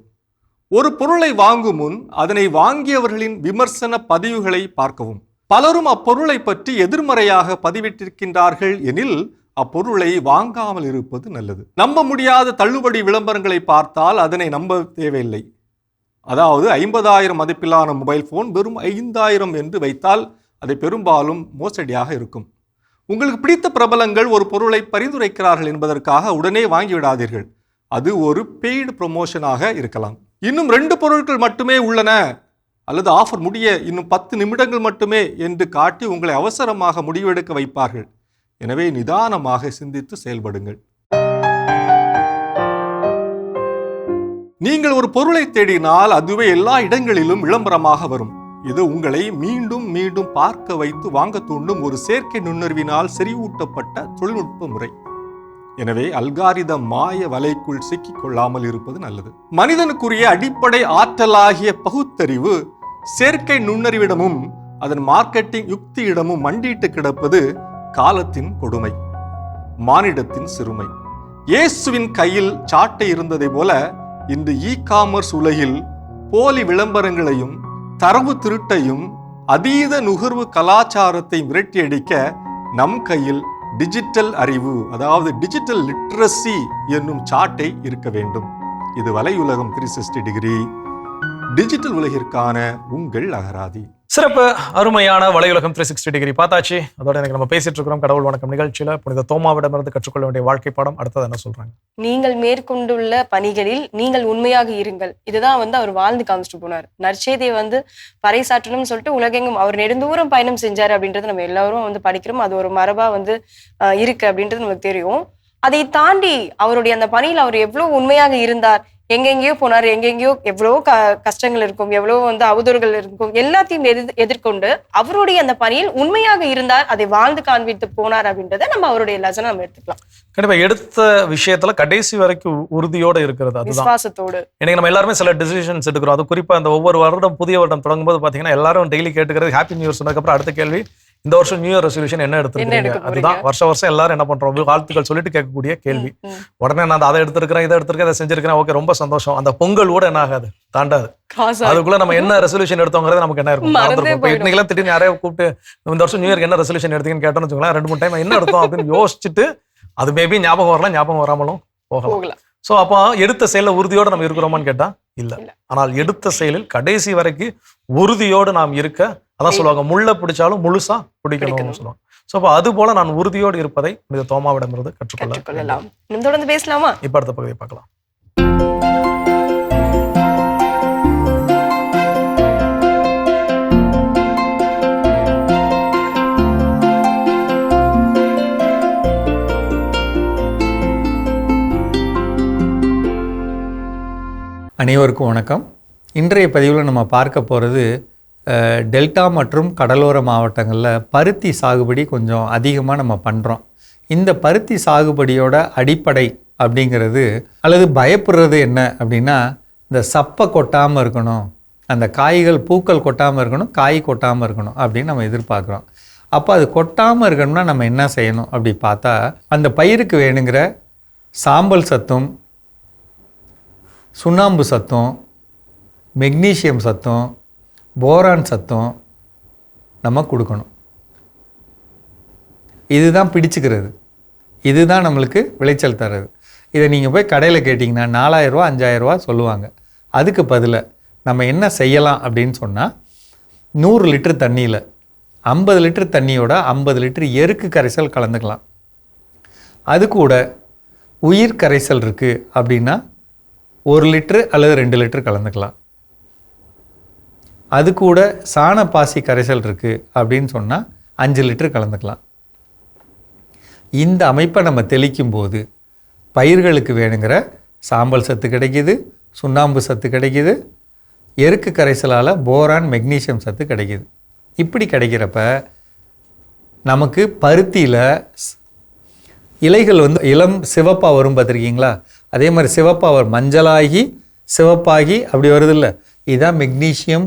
ஒரு பொருளை வாங்கும் முன் அதனை வாங்கியவர்களின் விமர்சன பதிவுகளை பார்க்கவும். பலரும் அப்பொருளை பற்றி எதிர்மறையாக பதிவிட்டிருக்கின்றார்கள் எனில் அப்பொருளை வாங்காமல் இருப்பது நல்லது. நம்ப முடியாத தள்ளுபடி விளம்பரங்களை பார்த்தால் அதனை நம்ப தேவையில்லை. அதாவது 50,000 மதிப்பிலான மொபைல் போன் வெறும் 5,000 என்று வைத்தால் அதை பெரும்பாலும் மோசடியாக இருக்கும். உங்களுக்கு பிடித்த பிரபலங்கள் ஒரு பொருளை பரிந்துரைக்கிறார்கள் என்பதற்காக உடனே வாங்கிவிடாதீர்கள். அது ஒரு பெய்டு ப்ரொமோஷனாக இருக்கலாம். இன்னும் 2 பொருட்கள் மட்டுமே உள்ளன அல்லது ஆஃபர் முடிய இன்னும் 10 நிமிடங்கள் மட்டுமே என்று காட்டி உங்களை அவசரமாக முடிவெடுக்க வைப்பார்கள். எனவே நிதானமாக சிந்தித்து செயல்படுங்கள். நீங்கள் ஒரு பொருளை தேடினால் அதுவே எல்லா இடங்களிலும் விளம்பரமாக வரும். இது உங்களை மீண்டும் மீண்டும் பார்க்க வைத்து வாங்க தூண்டும் ஒரு செயற்கை நுண்ணறிவினால் செறிவூட்டப்பட்ட தொழில்நுட்ப முறை. எனவே அல்காரிதம் மாய வலைக்குள் சிக்கிக் கொள்ளாமல் இருப்பது நல்லது. மனிதனுக்குரிய அடிப்படை ஆற்றலாகிய பகுத்தறிவு செயற்கை நுண்ணறிவிடமும் அதன் மார்க்கெட்டிங் யுக்தியிடமும் மண்டிட்டு கிடப்பது காலத்தின் கொடுமை, மானிடத்தின் சிறுமை. இயேசுவின் கையில் சாட்டை இருந்ததை போல இன்று காமர்ஸ் உலகில் போலி விளம்பரங்களையும் தரவு திருட்டையும் அதீத நுகர்வு கலாச்சாரத்தை விரட்டியடிக்க நம் கையில் டிஜிட்டல் அறிவு, அதாவது டிஜிட்டல் லிட்ரஸி என்னும் சாட்டை இருக்க வேண்டும். இது வலையுலகம் 360 டிகிரி, டிஜிட்டல் உலகிற்கான உங்கள் அகராதி. சிறப்பு, அருமையான வலையுலகம் 360 டிகிரி பார்த்தாச்சு. அதோட எனக்கு நம்ம பேசிட்டு இருக்கிறோம் கடவுள் வணக்கம் நிகழ்ச்சியில புனித தோமாவிடமிருந்து கற்றுக்கொள்ள வேண்டிய வாழ்க்கை பாடம் அடுத்தது என்ன சொல்றாங்க? நீங்கள் மேற்கொண்டுள்ள பணிகளில் நீங்கள் உண்மையாக இருங்கள். இதுதான் அவர் வாழ்ந்து காமிச்சிட்டு போனார். நற்செய்தியை பறைசாற்றணும்னு சொல்லிட்டு உலகெங்கும் அவர் நெடுந்தூரம் பயணம் செஞ்சாரு அப்படின்றது நம்ம எல்லாரும் படிக்கிறோம். அது ஒரு மரபா இருக்கு அப்படின்றது நமக்கு தெரியும். அதை தாண்டி அவருடைய அந்த பணியில் அவர் எவ்வளவு உண்மையாக இருந்தார். எங்கெங்கேயோ போனார், எங்கெங்கேயோ எவ்வளவோ கஷ்டங்கள் இருக்கும், எவ்வளவோ அவதூறுகள் இருக்கும், எல்லாத்தையும் எதிர்கொண்டு அவருடைய அந்த பணியில் உண்மையாக இருந்தார், அதை வாழ்ந்து காண்பித்து போனார் அப்படின்றத நம்ம அவருடைய லெசனை நம்ம எடுத்துக்கலாம். கண்டிப்பா எடுத்த விஷயத்துல கடைசி வரைக்கும் உறுதியோட இருக்கிறது, அது விசுவாசத்தோடு. இன்னைக்கு நம்ம எல்லாருமே சில டிசிஷன்ஸ் எடுக்கிறோம். அது குறிப்பா அந்த ஒவ்வொரு வருடம் புதிய வருடம் தொடங்கும் போது பாத்தீங்கன்னா எல்லாரும் டெய்லி கேட்டுக்கிறது ஹாப்பி நியூ இயர் சொன்னதுக்கப்புறம் அடுத்த கேள்வி இந்த வருஷம் நியூ இயர் ரெசல்யூஷன் என்ன எடுத்துருக்கீங்க? அதுதான் வருஷம் எல்லாரும் என்ன பண்றோம், வாழ்த்துக்கள் சொல்லிட்டு கேட்கக்கூடிய கேள்வி. உடனே நான் அதை எடுத்திருக்கிறேன், இதை எடுத்திருக்கேன், இதை செஞ்சிருக்கிறேன், ஓகே ரொம்ப சந்தோஷம். அந்த பொங்கல் கூட என்ன ஆகாது, தாண்டாது. அதுக்குள்ள நம்ம என்ன ரெசல்யூஷன் எடுத்தோங்கிறது நமக்கு என்ன இருக்கும். இன்னைக்கெல்லாம் திடீர்னு யாரையும் கூப்பிட்டு இந்த வருஷம் நியூ இயர்க்கு என்ன ரெசல்யூஷன் எடுத்தீங்கன்னு கேட்டோம்னு வச்சுக்கோங்களேன், 2-3 டைம் என்ன எடுத்தோம் அப்படின்னு யோசிச்சுட்டு அது மேபி ஞாபகம் வரலாம், ஞாபகம் வராமலும் போகலாம். சோ அப்போ எடுத்த செயல உறுதியோட நம்ம இருக்கிறோமான்னு கேட்டா இல்ல. ஆனால் எடுத்த செயலில் கடைசி வரைக்கும் உறுதியோடு நாம் இருக்க, அதான் சொல்லுவாங்க முள்ள பிடிச்சாலும் முழுசா பிடிக்கணும்னு சொல்லுவாங்க. சோ அப்போ அது போல நான் உறுதியோடு இருப்பதை இந்த தோமாவிடமிருந்து கற்றுக்கொள்ளலாம். தொடர்ந்து பேசலாமா? இப்ப அடுத்த பகுதியை பார்க்கலாம். அனைவருக்கும் வணக்கம். இன்றைய பதிவில் நம்ம பார்க்க போகிறது டெல்டா மற்றும் கடலோர மாவட்டங்களில் பருத்தி சாகுபடி கொஞ்சம் அதிகமாக நம்ம பண்ணுறோம். இந்த பருத்தி சாகுபடியோட அடிப்படை அப்படிங்கிறது அல்லது பயப்படுறது என்ன அப்படின்னா, இந்த சப்பை கொட்டாமல் இருக்கணும், அந்த காய்கள் பூக்கள் கொட்டாமல் இருக்கணும், காய் கொட்டாமல் இருக்கணும் அப்படின்னு நம்ம எதிர்பார்க்குறோம். அப்போ அது கொட்டாமல் இருக்கணும்னா நம்ம என்ன செய்யணும் அப்படி பார்த்தா, அந்த பயிருக்கு வேணுங்கிற சாம்பல் சத்தும் சுண்ணாம்பு சத்தம், மெக்னீசியம் சத்தம், போரான் சத்தம் நம்ம கொடுக்கணும். இதுதான் பிடிச்சுக்கிறது, இதுதான் நம்மளுக்கு விளைச்சல் தர்றது. இதை நீங்கள் போய் கடையில் கேட்டிங்கன்னா 4,000 ரூபா 5,000 ரூபா சொல்லுவாங்க. அதுக்கு பதிலாக நம்ம என்ன செய்யலாம் அப்படின்னு சொன்னால், 100 லிட்டர் தண்ணியில் 50 லிட்டர் தண்ணியோட 50 லிட்டர் எருக்கு கரைசல் கலந்துக்கலாம். அது கூட உயிர் கரைசல் இருக்குது அப்படின்னா 1 லிட்டரு அல்லது 2 லிட்டர் கலந்துக்கலாம். அது கூட சாணப்பாசி கரைசல் இருக்குது அப்படின்னு சொன்னால் 5 லிட்டர் கலந்துக்கலாம். இந்த அமைப்பை நம்ம தெளிக்கும் போது பயிர்களுக்கு வேணுங்கிற சாம்பல் சத்து கிடைக்கிது, சுண்ணாம்பு சத்து கிடைக்கிது, எருக்கு கரைசலால் போரான் மெக்னீசியம் சத்து கிடைக்கிது. இப்படி கிடைக்கிறப்ப நமக்கு பருத்தியில் இலைகள் இளம் சிவப்பாக வரும் பார்த்துருக்கீங்களா? அதே மாதிரி சிவப்பாக மஞ்சளாகி சிவப்பாகி அப்படி வருது இல்லை, இதுதான் மெக்னீசியம்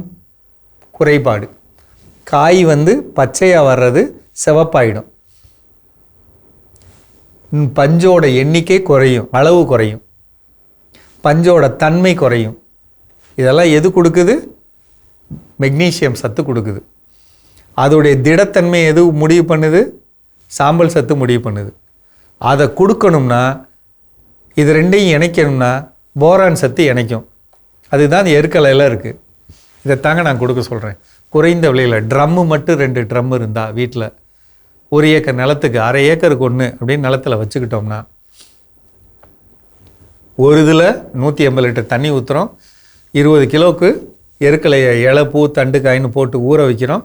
குறைபாடு. காய் பச்சையாக வர்றது சிவப்பாயிடும், பஞ்சோட எண்ணிக்கை குறையும், அளவு குறையும், பஞ்சோட தன்மை குறையும். இதெல்லாம் எது கொடுக்குது? மெக்னீசியம் சத்து கொடுக்குது. அதோடைய திடத்தன்மை எது முடிவு பண்ணுது? சாம்பல் சத்து முடிவு பண்ணுது. அதை கொடுக்கணும்னா இது ரெண்டையும் இணைக்கணும்னா போரான் சத்து இணைக்கும். அதுதான் எருக்கலையில் இருக்குது. இதைத்தாங்க நான் கொடுக்க சொல்கிறேன். குறைந்த விலையில் ட்ரம்மு மட்டும் 2 ட்ரம் இருந்தால் வீட்டில் 1 ஏக்கர் நிலத்துக்கு 1/2 ஏக்கருக்கு 1 அப்படின்னு நிலத்தில் வச்சுக்கிட்டோம்னா ஒரு இதில் 180 லிட்டர் தண்ணி ஊற்றுறோம். 20 கிலோவுக்கு எருக்கலையை இலை பூ தண்டு காயின்னு போட்டு ஊற வைக்கிறோம்.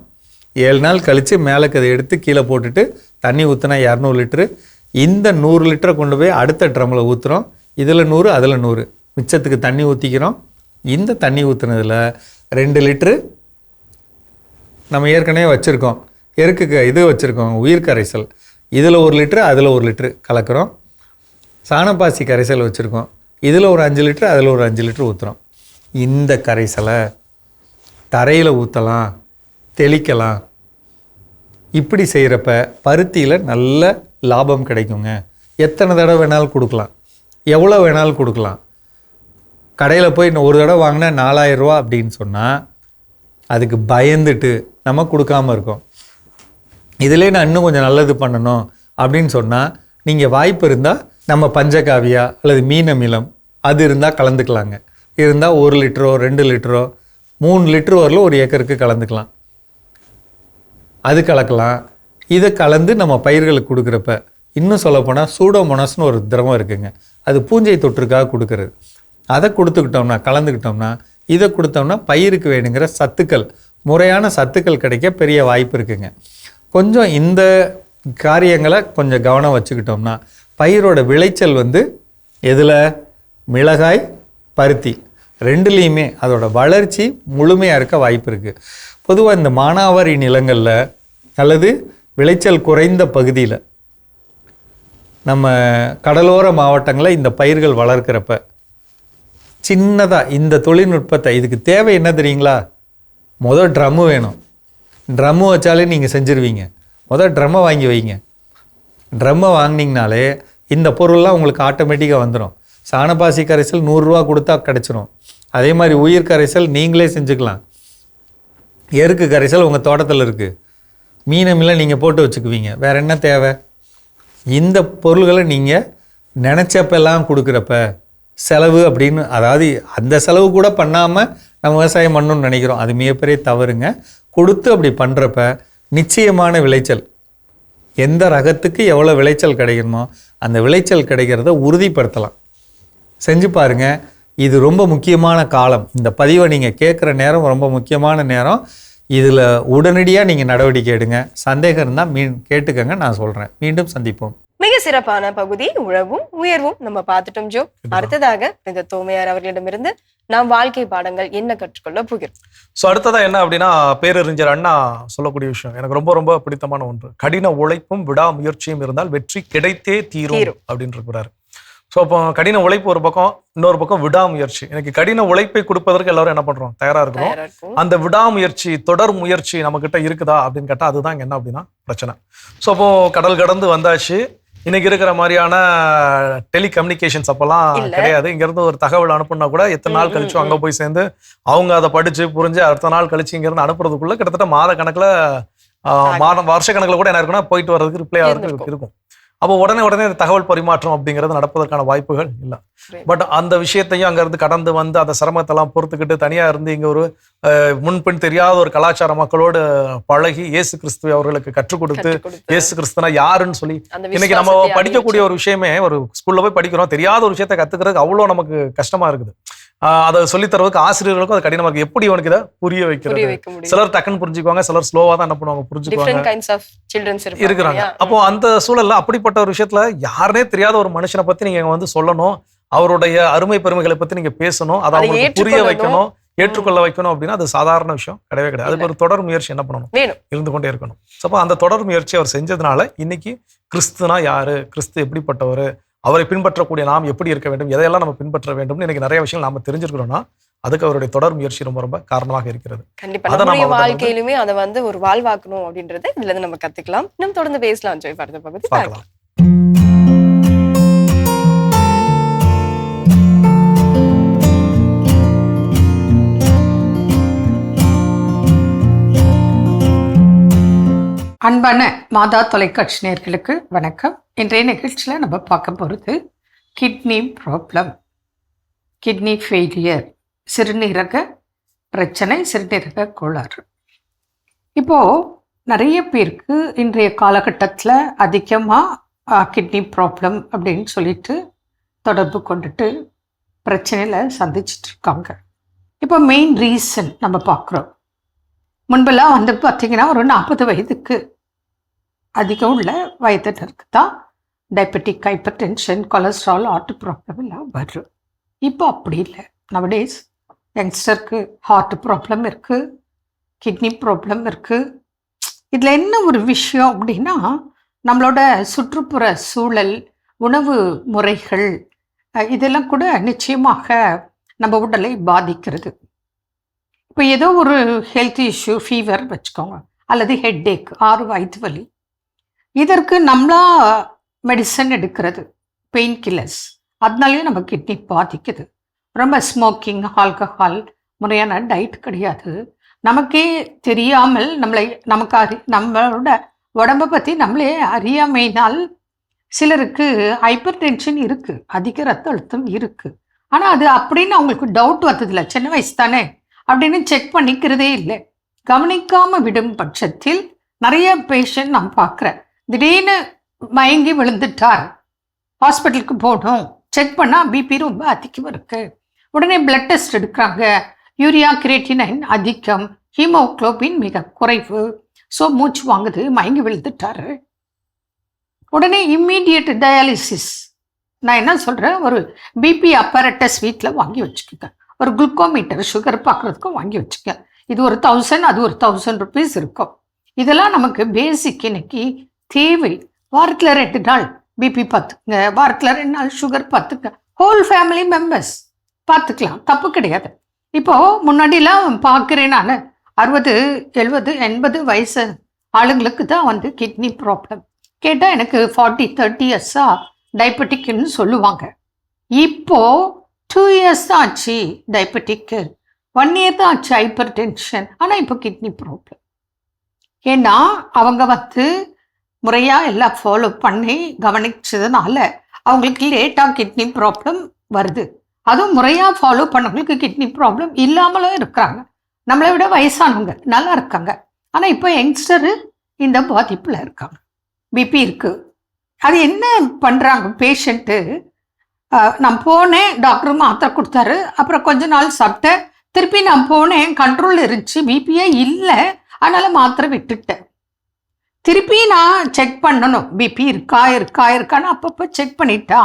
7 நாள் கழித்து மேலக்கு அதை எடுத்து கீழே போட்டுட்டு தண்ணி ஊற்றினா 200 லிட்டரு. இந்த 100 லிட்டரை கொண்டு போய் அடுத்த ட்ரம்மில் ஊற்றுறோம். இதில் 100 அதில் 100 மிச்சத்துக்கு தண்ணி ஊற்றிக்கிறோம். இந்த தண்ணி ஊற்றுனதில் 2 லிட்ரு நம்ம ஏற்கனவே வச்சுருக்கோம், எருக்குக்கு இது வச்சுருக்கோம் உயிர் கரைசல், இதில் 1 லிட்ரு அதில் 1 லிட்ரு கலக்கிறோம். சாணப்பாசி கரைசல் வச்சுருக்கோம், இதில் ஒரு 5 லிட்ரு அதில் ஒரு 5 லிட்ரு ஊற்றுறோம். இந்த கரைசலை தரையில் ஊற்றலாம், தெளிக்கலாம். இப்படி செய்கிறப்ப பருத்தியில் நல்ல லாபம் கிடைக்குங்க. எத்தனை தடவை வேணாலும் கொடுக்கலாம், எவ்வளோ வேணாலும் கொடுக்கலாம். கடையில் போய் ஒரு தடவை வாங்கினா 4000 ரூபா அப்படின்னு சொன்னால் அதுக்கு பயந்துட்டு நம்ம கொடுக்காமல் இருக்கோம். இதிலே நான் இன்னும் கொஞ்சம் நல்லது பண்ணணும் அப்படின்னு சொன்னால் நீங்கள் வாய்ப்பு இருந்தால் நம்ம பஞ்சகாவியா அல்லது மீன் அமிலம் அது இருந்தால் கலந்துக்கலாங்க. இருந்தால் 1 லிட்டரோ 2 லிட்டரோ 3 லிட்டரு வரலும் 1 ஏக்கருக்கு கலந்துக்கலாம். அது கலக்கலாம். இதை கலந்து நம்ம பயிர்களுக்கு கொடுக்குறப்ப இன்னும் சொல்லப்போனால் சூடோமோனாஸ்னு ஒரு திரவம் இருக்குங்க, அது பூஞ்சை தொற்றுக்காக கொடுக்கறது. அதை கொடுத்துக்கிட்டோம்னா கலந்துக்கிட்டோம்னா இதை கொடுத்தோம்னா பயிருக்கு வேணுங்கிற சத்துக்கள் முறையான சத்துக்கள் கிடைக்க பெரிய வாய்ப்பு இருக்குங்க. கொஞ்சம் இந்த காரியங்களை கொஞ்சம் கவனம் வச்சுக்கிட்டோம்னா பயிரோட விளைச்சல் எதில் மிளகாய் பருத்தி ரெண்டுலேயுமே அதோட வளர்ச்சி முழுமையாக இருக்க வாய்ப்பு இருக்குது. பொதுவாக இந்த மானாவாரி நிலங்களில் அல்லது விளைச்சல் குறைந்த பகுதியில் நம்ம கடலோர மாவட்டங்களில் இந்த பயிர்கள் வளர்க்குறப்ப சின்னதாக இந்த தொழில்நுட்பத்தை இதுக்கு தேவை என்ன தெரியுங்களா? முதல் ட்ரம்மு வேணும். ட்ரம்மு வச்சாலே நீங்கள் செஞ்சுருவீங்க. முதல் ட்ரம்மை வாங்கி வைங்க. ட்ரம்மை வாங்கினீங்கனாலே இந்த பொருள்லாம் உங்களுக்கு ஆட்டோமேட்டிக்காக வந்துடும். சாணப்பாசி கரைசல் 100 ரூபா கொடுத்தா கிடச்சிரும். அதே மாதிரி உயிர் கரைசல் நீங்களே செஞ்சுக்கலாம். எருக்கு கரைசல் உங்கள் தோட்டத்தில் இருக்குது, மீனமில்ல நீங்கள் போட்டு வச்சுக்குவீங்க. வேறு என்ன தேவை? இந்த பொருள்களை நீங்கள் நினச்சப்பெல்லாம் கொடுக்குறப்ப செலவு அப்படின்னு, அதாவது அந்த செலவு கூட பண்ணாமல் நம்ம விவசாயம் பண்ணணும்னு நினைக்கிறோம், அது மிகப்பெரிய தவறுங்க. கொடுத்து அப்படி பண்ணுறப்ப நிச்சயமான விளைச்சல், எந்த ரகத்துக்கு எவ்வளோ விளைச்சல் கிடைக்கணுமோ அந்த விளைச்சல் கிடைக்கிறத உறுதிப்படுத்தலாம். செஞ்சு பாருங்கள். இது ரொம்ப முக்கியமான காலம். இந்த பதிவை நீங்கள் கேட்குற நேரம் ரொம்ப முக்கியமான நேரம். இதில் உடனடியாக நீங்கள் நடவடிக்கை எடுங்க. சந்தேகம் இருந்தால் கேட்டுக்கங்க, நான் சொல்கிறேன். மீண்டும் சந்திப்போம். மிக சிறப்பான பகுதி உழவும் உயர்வும் நம்ம பார்த்துட்டோம் ஜோ. அடுத்ததாக இந்த தோமையார் அவர்களிடமிருந்து நாம் வாழ்க்கை பாடங்கள் என்ன கற்றுக்கொள்ள போகிறோம். ஸோ அடுத்ததான் என்ன அப்படின்னா, பேரறிஞர் அண்ணா சொல்லக்கூடிய விஷயம் எனக்கு ரொம்ப ரொம்ப பிடித்தமான ஒன்று. கடின உழைப்பும் விடாமுயற்சியும் இருந்தால் வெற்றி கிடைத்தே தீரும் அப்படின்னு இருக்கிறாரு. ஸோ அப்போ கடின உழைப்பு ஒரு பக்கம், இன்னொரு பக்கம் விடாமுயற்சி. எனக்கு கடின உழைப்பை கொடுப்பதற்கு எல்லாரும் என்ன பண்றோம்? தயாரா இருக்கணும். அந்த விடாமுயற்சி தொடர் முயற்சி நம்ம கிட்ட இருக்குதா அப்படின்னு கேட்டா அதுதான் என்ன அப்படின்னா பிரச்சனை. ஸோ அப்போ கடல் கடந்து வந்தாச்சு. இன்னைக்கு இருக்கிற மாதிரியான டெலிகம்யூனிகேஷன்ஸ் அப்பெல்லாம் கிடையாது. இங்க இருந்து ஒரு தகவல் அனுப்புனா கூட எத்தனை நாள் கழிச்சு அங்க போய் சேர்ந்து அவங்க அதை படிச்சு புரிஞ்சு அடுத்த நாள் கழிச்சு இங்க இருந்து அனுப்புறதுக்குள்ள கிட்டத்தட்ட மாத கணக்குல வருஷ கணக்குல கூட என்ன இருக்குன்னா போயிட்டு வர்றதுக்கு ரிப்ளை ஆகிறதுக்கு இருக்கும். அப்போ உடனே தகவல் பரிமாற்றம் அப்படிங்கிறது நடப்பதற்கான வாய்ப்புகள் இல்லை. பட் அந்த விஷயத்தையும் அங்கேருந்து கடந்து வந்து அந்த சிரமத்தெல்லாம் பொறுத்துக்கிட்டு தனியாக இருந்து இங்கே ஒரு முன்பின் தெரியாத ஒரு கலாச்சார மக்களோடு பழகி இயேசு கிறிஸ்துவை அவர்களுக்கு கற்றுக் கொடுத்து இயேசு கிறிஸ்துனா யாருன்னு சொல்லி இன்னைக்கு நம்ம படிக்கக்கூடிய ஒரு விஷயமே, ஒரு ஸ்கூல்ல போய் படிக்கிறோம், தெரியாத ஒரு விஷயத்த கத்துக்கிறதுக்கு அவ்வளோ நமக்கு கஷ்டமா இருக்குது. அதை சொல்லித் தரதுக்கு ஆசிரியர்களுக்கும் அது கடினமா இருக்கு. எப்படி அவனுக்கு இதை புரிய வைக்கிறது? சிலர் டக்குன்னு புரிஞ்சுக்குவாங்க, சிலர் ஸ்லோவா தான் என்ன பண்ணுவாங்க, புரிஞ்சுக்குவாங்க இருக்கிறாங்க. அப்போ அந்த சூழல்ல அப்படிப்பட்ட ஒரு விஷயத்துல யாருனே தெரியாத ஒரு மனுஷனை பத்தி நீங்க வந்து சொல்லணும், அவருடைய அருமை பெருமைகளை பத்தி நீங்க பேசணும், அதை அவங்களுக்கு புரிய வைக்கணும், ஏற்றுக்கொள்ள வைக்கணும் அப்படின்னா அது சாதாரண விஷயம் கிடையவே கிடையாது. அதுக்கு ஒரு தொடர் முயற்சி என்ன பண்ணணும், இருந்து கொண்டே இருக்கணும். அப்போ அந்த தொடர் முயற்சி அவர் செஞ்சதுனால இன்னைக்கு கிறிஸ்துனா யாரு, கிறிஸ்து எப்படிப்பட்டவர், அவரை பின்பற்றக்கூடிய நாம் எப்படி இருக்க வேண்டும், எதையெல்லாம் நம்ம பின்பற்ற வேண்டும், இன்னைக்கு நிறைய விஷயங்கள் நாம தெரிஞ்சிருக்கிறோம்னா அதுக்கு அவருடைய தொடர் முயற்சி ரொம்ப ரொம்ப காரணமாக இருக்கிறது. கண்டிப்பா நம்முடைய வாழ்க்கையிலுமே அதை வந்து ஒரு வாழ்வாக்கணும் அப்படின்றத இதுல இருந்து நம்ம கத்துக்கலாம். இன்னும் தொடர்ந்து பேசலாம் ஜோய், அடுத்த பகுதி பார்க்கலாம். அன்பான மாதா தொலைக்காட்சி நேயர்களுக்கு வணக்கம். இன்றைய நிகழ்ச்சியில் நம்ம பார்க்க போகிறது கிட்னி ப்ராப்ளம், கிட்னி ஃபெயிலியர், சிறுநீரக பிரச்சனை, சிறுநீரக கோளாறு. இப்போது நிறைய பேருக்கு இன்றைய காலகட்டத்தில் அதிகமாக கிட்னி ப்ராப்ளம் அப்படின்னு சொல்லிட்டு தொடர்பு கொண்டுட்டு பிரச்சனையில் சந்திச்சிட்டு இருக்காங்க. இப்போ மெயின் ரீசன் நம்ம பார்க்குறோம். முன்பெல்லாம் வந்து பார்த்திங்கன்னா ஒரு 40 வயதுக்கு அதிகம் உள்ள வயதினருக்கு தான் diabetic, hypertension, cholesterol, heart problem எல்லாம் வரும். இப்போ அப்படி இல்லை. நவடேஸ் யங்ஸ்டருக்கு ஹார்ட் ப்ராப்ளம் இருக்குது, கிட்னி ப்ராப்ளம் இருக்குது. இதில் என்ன ஒரு விஷயம் அப்படின்னா, நம்மளோட சுற்றுப்புற சூழல், உணவு முறைகள் இதெல்லாம் கூட நிச்சயமாக நம்ம உடலை பாதிக்கிறது. இப்போ ஏதோ ஒரு ஹெல்த் இஷ்யூ, ஃபீவர் வச்சுக்கோங்க, அல்லது ஹெட்டேக், 6 வயிற்று வலி, இதற்கு நம்மளா மெடிசன் எடுக்கிறது, பெயின் கில்லர்ஸ், அதனாலேயே நம்ம கிட்னி பாதிக்குது. ரொம்ப ஸ்மோக்கிங், ஆல்கஹால், முறையான டயட் கிடையாது, நமக்கே தெரியாமல் நம்மளோட உடம்பை பற்றி நம்மளே அறியாமையினால் சிலருக்கு ஹைப்பர் டென்ஷன் இருக்குது, அதிக ரத்த அழுத்தம் இருக்குது. ஆனால் அது அப்படின்னு அவங்களுக்கு டவுட் வந்ததில்லை, சின்ன வயசு தானே அப்படின்னு செக் பண்ணிக்கிறதே இல்லை. கவனிக்காமல் விடும் பட்சத்தில் நிறைய பேஷண்ட் நான் பார்க்குறேன், திடீர்னு மயங்கி விழுந்துட்டார், ஹாஸ்பிட்டலுக்கு போகணும், செக் பண்ணால் பிபி ரொம்ப அதிகம் இருக்குது, உடனே பிளட் டெஸ்ட் எடுக்கிறாங்க, யூரியா கிரியேட்டினைன் அதிகம், ஹீமோகுளோபின் மிக குறைவு, ஸோ மூச்சு வாங்குது, மயங்கி விழுந்துட்டார், உடனே இம்மீடியட் டயாலிசிஸ். நான் என்ன சொல்கிறேன், ஒரு பிபி அப்பரட்டஸ் வீட்டில் வாங்கி வச்சுக்கோங்க, ஒரு குளுக்கோமீட்டர் சுகர் பார்க்குறதுக்கும் வாங்கி வச்சுக்க. இது ஒரு 1000, அது ஒரு 1000 rupees இருக்கும். இதெல்லாம் நமக்கு பேசிக் இன்னைக்கு தேவை. வாரத்தில் 2 நாள் பிபி பார்த்துக்குங்க, வாரத்தில் 2 நாள் சுகர் பார்த்துக்க, ஹோல் ஃபேமிலி மெம்பர்ஸ் பார்த்துக்கலாம், தப்பு கிடையாது. இப்போது முன்னாடிலாம் பார்க்குறேன் நான் 60, 70, 80 வயசு ஆளுங்களுக்கு தான் வந்து கிட்னி ப்ராப்ளம். கேட்டால் எனக்கு 40, 30 இயர்ஸாக டயபெட்டிக்னு சொல்லுவாங்க. இப்போது 2 years தான் ஆச்சு டயபெட்டிக்கு, 1 year தான் ஆச்சு ஹைப்பர் டென்ஷன், ஆனால் இப்போ கிட்னி ப்ராப்ளம். ஏன்னா அவங்க வந்து முறையாக எல்லாம் ஃபாலோ பண்ணி கவனிச்சதுனால அவங்களுக்கு லேட்டாக கிட்னி ப்ராப்ளம் வருது. அதுவும் முறையாக ஃபாலோ பண்ணவங்களுக்கு கிட்னி ப்ராப்ளம் இல்லாமலும் இருக்கிறாங்க. நம்மளை விட வயசானவங்க நல்லா இருக்காங்க, ஆனால் இப்போ யங்ஸ்டரு இந்த பாதிப்பில் இருக்காங்க, பிபி இருக்குது. அது என்ன பண்ணுறாங்க பேஷண்ட்டு, நான் போனேன், டாக்டர் மாத்திரை கொடுத்தாரு, அப்புறம் கொஞ்ச நாள் சாப்பிட்டேன், திருப்பி நான் போனேன், கண்ட்ரோல் இருந்துச்சு, பிபியே இல்லை, அதனால் மாத்திரை விட்டுட்டேன். திருப்பி நான் செக் பண்ணணும், பிபி இருக்கான்னு அப்பப்போ செக் பண்ணிட்டா,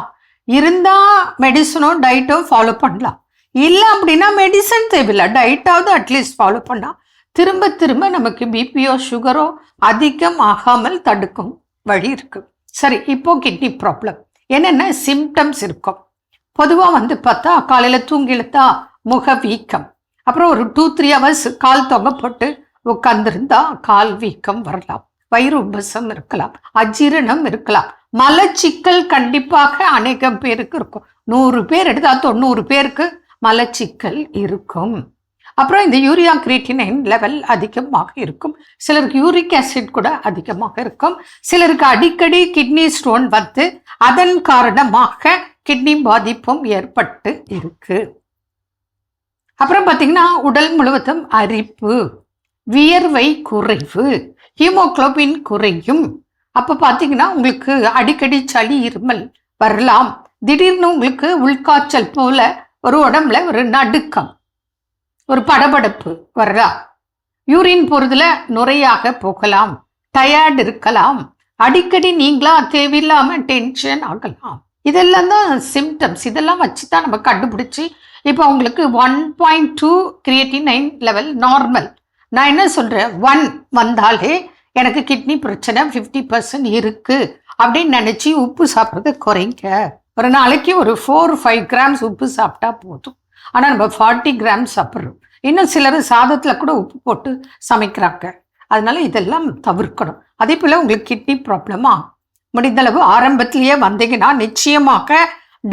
இருந்தால் மெடிசனோ டயட்டோ ஃபாலோ பண்ணலாம், இல்லை அப்படின்னா மெடிசன் தேவையில்லை, டயட்டாவது அட்லீஸ்ட் ஃபாலோ பண்ணால் திரும்ப திரும்ப நமக்கு பிபியோ சுகரோ அதிகம் ஆகாமல் தடுக்கும் வழி இருக்குது. சரி, இப்போ கிட்னி ப்ராப்ளம் என்னென்ன சிம்டம்ஸ் இருக்கும்? பொதுவாக வந்து பார்த்தா காலையில் தூங்கிலத்தா முக வீக்கம், அப்புறம் ஒரு 2-3 hours கால் தொங்க போட்டு உட்காந்துருந்தா கால் வீக்கம் வரலாம், வயிறு உபசம் இருக்கலாம், அஜீரணம் இருக்கலாம், மலச்சிக்கல் கண்டிப்பாக அநேகம் பேருக்கு இருக்கும். 100 பேர் எடுத்தால் 90 பேருக்கு மலச்சிக்கல் இருக்கும். அப்புறம் இந்த யூரியா கிரியேட்டினைன் லெவல் அதிகமாக இருக்கும், சிலருக்கு யூரிக் ஆசிட் கூட அதிகமாக இருக்கும், சிலருக்கு அடிக்கடி கிட்னி ஸ்டோன் வந்து அதன் காரணமாக கிட்னி பாதிப்பும் ஏற்பட்டு இருக்கு. அப்புறம் பார்த்தீங்கன்னா உடல் முழுவதும் அரிப்பு, வியர்வை குறைவு, ஹீமோகுளோபின் குறையும். அப்போ பார்த்தீங்கன்னா உங்களுக்கு அடிக்கடி சளி இருமல் வரலாம், திடீர்னு உங்களுக்கு உள்காய்ச்சல் போல ஒரு உடம்புல ஒரு நடுக்கம், ஒரு படபடப்பு வருதா, யூரின் போறதுல நுரையாக போகலாம், டயர்டு இருக்கலாம், அடிக்கடி நீங்களா தேவையில்லாம டென்ஷன் ஆகலாம். இதெல்லாம் தான் சிம்டம்ஸ். இதெல்லாம் வச்சு தான் நம்ம கண்டுபிடிச்சி இப்போ உங்களுக்கு 1.2 கிரியேட்டினைன் லெவல் நார்மல். நான் என்ன சொல்றேன், 1 வந்தாலே எனக்கு கிட்னி பிரச்சனை 50% இருக்கு அப்படின்னு நினைச்சு உப்பு சாப்பிட்றத குறைங்க. ஒரு நாளைக்கு ஒரு 4-5 கிராம்ஸ் உப்பு சாப்பிட்டா போதும். ஆனால் நம்ம 40 கிராம்ஸ் சாப்பிட்றோம். இன்னும் சிலர் சாதத்தில் கூட உப்பு போட்டு சமைக்கிறாங்க. அதனால இதெல்லாம் தவிர்க்கணும். அதே போல் உங்களுக்கு கிட்னி ப்ராப்ளமா முடிந்தளவு ஆரம்பத்திலேயே வந்தீங்கன்னா நிச்சயமாக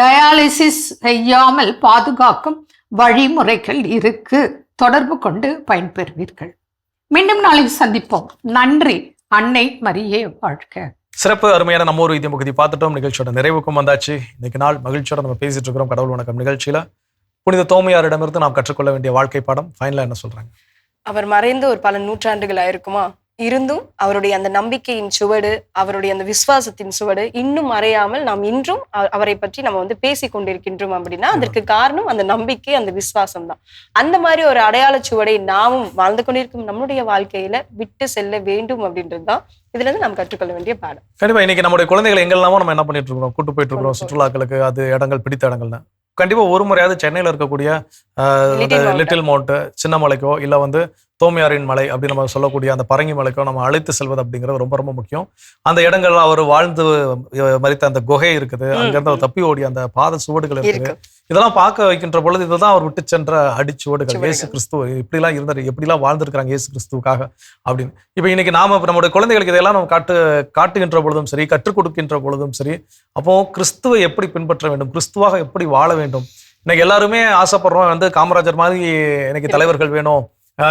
டயாலிசிஸ் செய்யாமல் பாதுகாக்கும் வழிமுறைகள் இருக்கு. தொடர்பு கொண்டு பயன்பெறுவீர்கள். மீண்டும் நாளைக்கு சந்திப்போம். நன்றி. அன்னை மரியே வாழ்க. சிறப்பு, அருமையான நம்ம ஒரு வைத்தியம் பகுதி பார்த்துட்டோம். நிகழ்ச்சியோட நிறைவுக்கும் வந்தாச்சு. இன்னைக்கு நாள் மகிழ்ச்சியோட நம்ம பேசிட்டு இருக்கிறோம் கடவுள் வணக்கம் நிகழ்ச்சியில. புனித தோமையாரிடமிருந்து நாம் கற்றுக்கொள்ள வேண்டிய வாழ்க்கை பாடம் ஃபைனலா என்ன சொல்றாங்க? அவர் மறைந்து ஒரு பல நூற்றாண்டுகள் ஆயிருக்குமா, இருந்தும் அவருடைய அந்த நம்பிக்கையின் சுவடு, அவருடைய அந்த விசுவாசத்தின் சுவடு இன்னும் மறையாமல் நாம் இன்றும் அவரை பற்றி நம்ம பேசி கொண்டிருக்கின்றோம் அப்படின்னா அதற்கு காரணம் அந்த நம்பிக்கை, அந்த விசுவாசம் தான். அந்த மாதிரி ஒரு அடையாள சுவடை நாமும் வாழ்ந்து கொண்டிருக்கும் நம்முடைய வாழ்க்கையில விட்டு செல்ல வேண்டும் அப்படின்றது தான் இதுல இருந்து நாம் கற்றுக்கொள்ள வேண்டிய பாடம். கண்டிப்பா இன்னைக்கு நம்முடைய குழந்தைகள் எங்கெல்லாமோ நம்ம என்ன பண்ணிட்டு இருக்கோம், கூட்டு போயிட்டு இருக்கிறோம் சுற்றுலாக்களுக்கு. அது இடங்கள் பிடித்த இடங்கள்னு கண்டிப்பா ஒரு முறையாவது சென்னையில இருக்கக்கூடிய லிட்டில் மவுண்ட் சின்னமலைக்கோ இல்ல தோமையாரின் மலை அப்படின்னு நம்ம சொல்லக்கூடிய அந்த பரங்கி மலைக்கோ நம்ம அழைத்து செல்வது அப்படிங்கிறது ரொம்ப ரொம்ப முக்கியம். அந்த இடங்கள் அவர் வாழ்ந்து மறித்த அந்த குகை இருக்குது, அங்கிருந்து அவர் தப்பி ஓடிய அந்த பாத சுவடுகள் இருக்குது. இதெல்லாம் பார்க்க வைக்கின்ற பொழுது இதுதான் அவர் விட்டு சென்ற அடிச்சுவடுகள். இயேசு கிறிஸ்துவ இப்படிலாம் இருந்தாரு, எப்படிலாம் வாழ்ந்திருக்கிறாங்க இயேசு கிறிஸ்துவுக்காக அப்படின்னு. இப்ப இன்னைக்கு நாம நம்முடைய குழந்தைகளுக்கு இதெல்லாம் நம்ம காட்டுகின்ற பொழுதும் சரி, கற்றுக் கொடுக்கின்ற பொழுதும் சரி, அப்போ கிறிஸ்துவை எப்படி பின்பற்ற வேண்டும், கிறிஸ்துவாக எப்படி வாழ வேண்டும். இன்னைக்கு எல்லாருமே ஆசைப்படுறோம் காமராஜர் மாதிரி எனக்கு தலைவர்கள் வேணும்,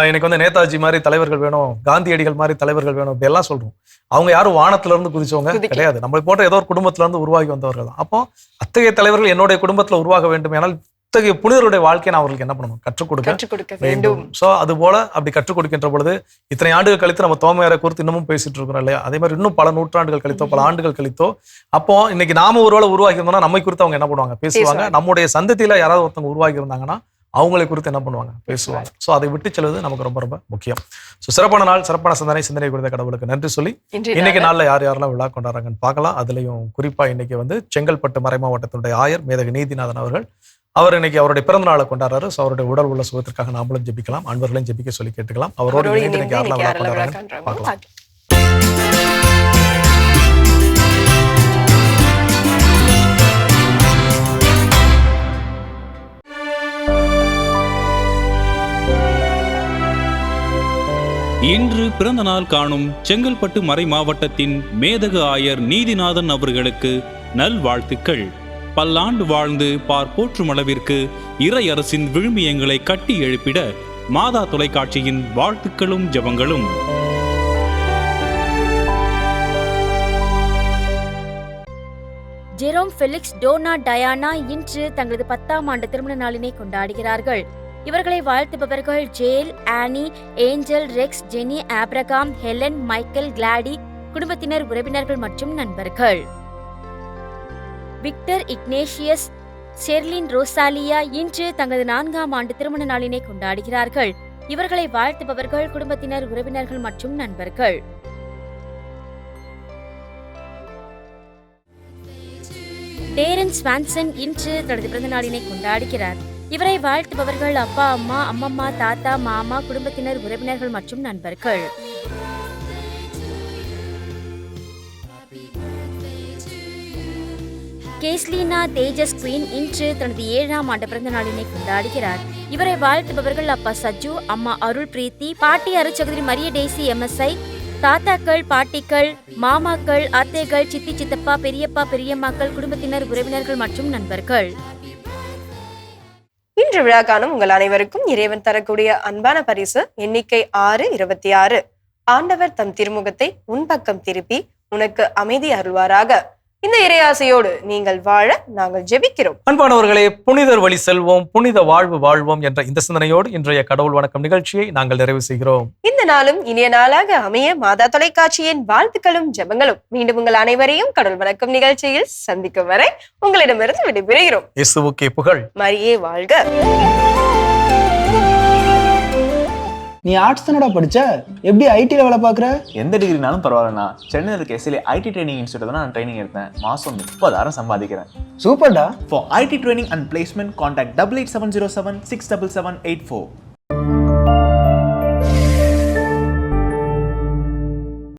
எனக்கு நேதாஜி மாதிரி தலைவர்கள் வேணும், காந்தியடிகள் மாதிரி தலைவர்கள் வேணும், இப்படி எல்லாம் சொல்றோம். அவங்க யாரும் வானத்துல இருந்து குதிச்சவங்க கிடையாது. நம்ம போன்ற ஏதோ ஒரு குடும்பத்துல இருந்து உருவாகி வந்தவர்கள் தான். அப்போ அத்தகைய தலைவர்கள் என்னுடைய குடும்பத்துல உருவாக வேண்டும். ஏனால் இத்தகைய புனிதருடைய வாழ்க்கையை நான் அவர்களுக்கு என்ன பண்ணணும், கற்றுக் கொடுக்க வேண்டும். சோ அது போல அப்படி கற்றுக் கொடுக்கின்ற பொழுது இத்தனை ஆண்டுகள் கழித்து நம்ம தோமையாரை குறித்து இன்னமும் பேசிட்டு இருக்கிறோம் இல்லையா, அதே மாதிரி இன்னும் பல நூற்றாண்டுகள் கழித்தோ பல ஆண்டுகள் கழித்தோ அப்போ இன்னைக்கு நாம ஒருவேளை உருவாகி இருந்தோம்னா நம்மை குறித்து அவங்க என்ன பண்ணுவாங்க, பேசுவாங்க. நம்முடைய சந்ததியில யாராவது ஒருத்தவங்க உருவாகி இருந்தாங்கன்னா அவங்களை குறித்து என்ன பண்ணுவாங்க, பேசுவாங்க. ஸோ அதை விட்டு செல்வது நமக்கு ரொம்ப ரொம்ப முக்கியம். ஸோ சிறப்பான நாள், சிறப்பான சிந்தனை குறித்த கடவுளுக்கு நன்றி சொல்லி இன்னைக்கு நாளில் யார் யாரெல்லாம் விழா கொண்டாடுறாங்கன்னு பார்க்கலாம். அதுலயும் குறிப்பா இன்னைக்கு செங்கல்பட்டு மறை மாவட்டத்தினுடைய ஆயர் மேதகு நீதிநாதன் அவர் இன்னைக்கு அவருடைய பிறந்த நாளை கொண்டாடுறாரு. ஸோ அவருடைய உடல் உள்ள சுகத்திற்காக நாமளும் ஜெபிக்கலாம், அன்பர்களையும் ஜெபிக்க சொல்லி கேட்டுக்கலாம். அவரோட இன்னைக்கு யாரெல்லாம் விழா கொண்டாடுறாங்கன்னு பார்க்கலாம். இன்று பிறந்த நாள் காணும் செங்கல்பட்டு மறை மாவட்டத்தின் மேதகு ஆயர் நீதிநாதன் அவர்களுக்கு நல்வாழ்த்துக்கள். பல்லாண்டு வாழ்ந்து போற்றும் அளவிற்கு இறை அரசின் விழுமியங்களை கட்டி எழுப்பிட மாதா தொலைக்காட்சியின் வாழ்த்துக்களும் ஜெபங்களும். ஜெரோம் ஃபெலிக்ஸ் டோனா டயானா இன்று தங்களது 10ஆம் ஆண்டு திருமண நாளினை கொண்டாடுகிறார்கள். இவர்களை வாழ்த்துபவர்கள் ஜேல், Annie, Angel, Rex, Jenny, Abraham, Helen, Michael, கிளாடி, குடும்பத்தினர், உறவினர்கள் மற்றும் நண்பர்கள். விக்டர், இக்னேஷியஸ், ஷெர்லின், ரோசாலியா இன்று தங்களது 4ஆம் ஆண்டு திருமண நாளினை கொண்டாடுகிறார்கள். இவர்களை வாழ்த்துபவர்கள் குடும்பத்தினர், உறவினர்கள் மற்றும் நண்பர்கள். டேரன் ஸ்வான்சன் இன்று தனது பிறந்த நாளினை கொண்டாடுகிறார். இவரை வாழ்த்துபவர்கள் அப்பா, அம்மா, அம்மம்மா, தாத்தா, மாமா, குடும்பத்தினர், உறவினர்கள் மற்றும் நண்பர்கள். கேஸ்லினா தேஜஸ் குயின் இன்று தனது 7ஆம் ஆண்டு பிறந்த நாளினை கொண்டாடுகிறார். இவரை வாழ்த்துபவர்கள் அப்பா சஜு, அம்மா அருள் பிரீத்தி, பாட்டி அருட்சகோதரி மரிய டேசி MSI, தாத்தாக்கள், பாட்டிகள், மாமாக்கள், அத்தைகள், சித்தி, சித்தப்பா, பெரியப்பா, பெரியம்மாக்கள், குடும்பத்தினர், உறவினர்கள் மற்றும் நண்பர்கள். இன்று விழா காணும் உங்கள் அனைவருக்கும் இறைவன் தரக்கூடிய அன்பான பரிசு எண்ணிக்கை 626. ஆண்டவர் தம் திருமுகத்தை உன் பக்கம் திருப்பி உனக்கு அமைதி அருள்வாராக. இந்த இறையாசையோடு நீங்கள் வாழ நாங்கள் ஜெபிக்கிறோம். அன்பானவர்களே, புனிதர் வழி செல்வோம், புனித வாழ்வு வாழ்வோம் என்ற இந்த சிந்தனையோடு இன்றைய கடவுள் வணக்கம் நிகழ்ச்சியை நாங்கள் நிறைவு செய்கிறோம். இந்த நாளும் இனிய நாளாக அமைய மாதா தொலைக்காட்சியின் வாழ்த்துக்களும் ஜெபங்களும். மீண்டும் உங்கள் அனைவரையும் கடவுள் வணக்கம் நிகழ்ச்சியில் சந்திக்கும் வரை உங்களிடமிருந்து விடைபெறுகிறோம். இயேசுவுக்கே புகழ், மரியே வாழ்க. நீ ஆர்ட்ஸ் தானடா படிச்ச, எப்படி ஐடில வேலை பாக்குற? எந்த டிகிரினாலும் பரவாயில்லண்ணா. சென்னையில் இருக்க எஸ்எல்ஏ ஐடி ட்ரைனிங் இன்ஸ்டியூட் தான் நான் ட்ரைனிங் எடுத்தேன். மாசம் 30,000 சம்பாதிக்கிறேன். சூப்பர்டா. For IT training and placement, contact 8870767784.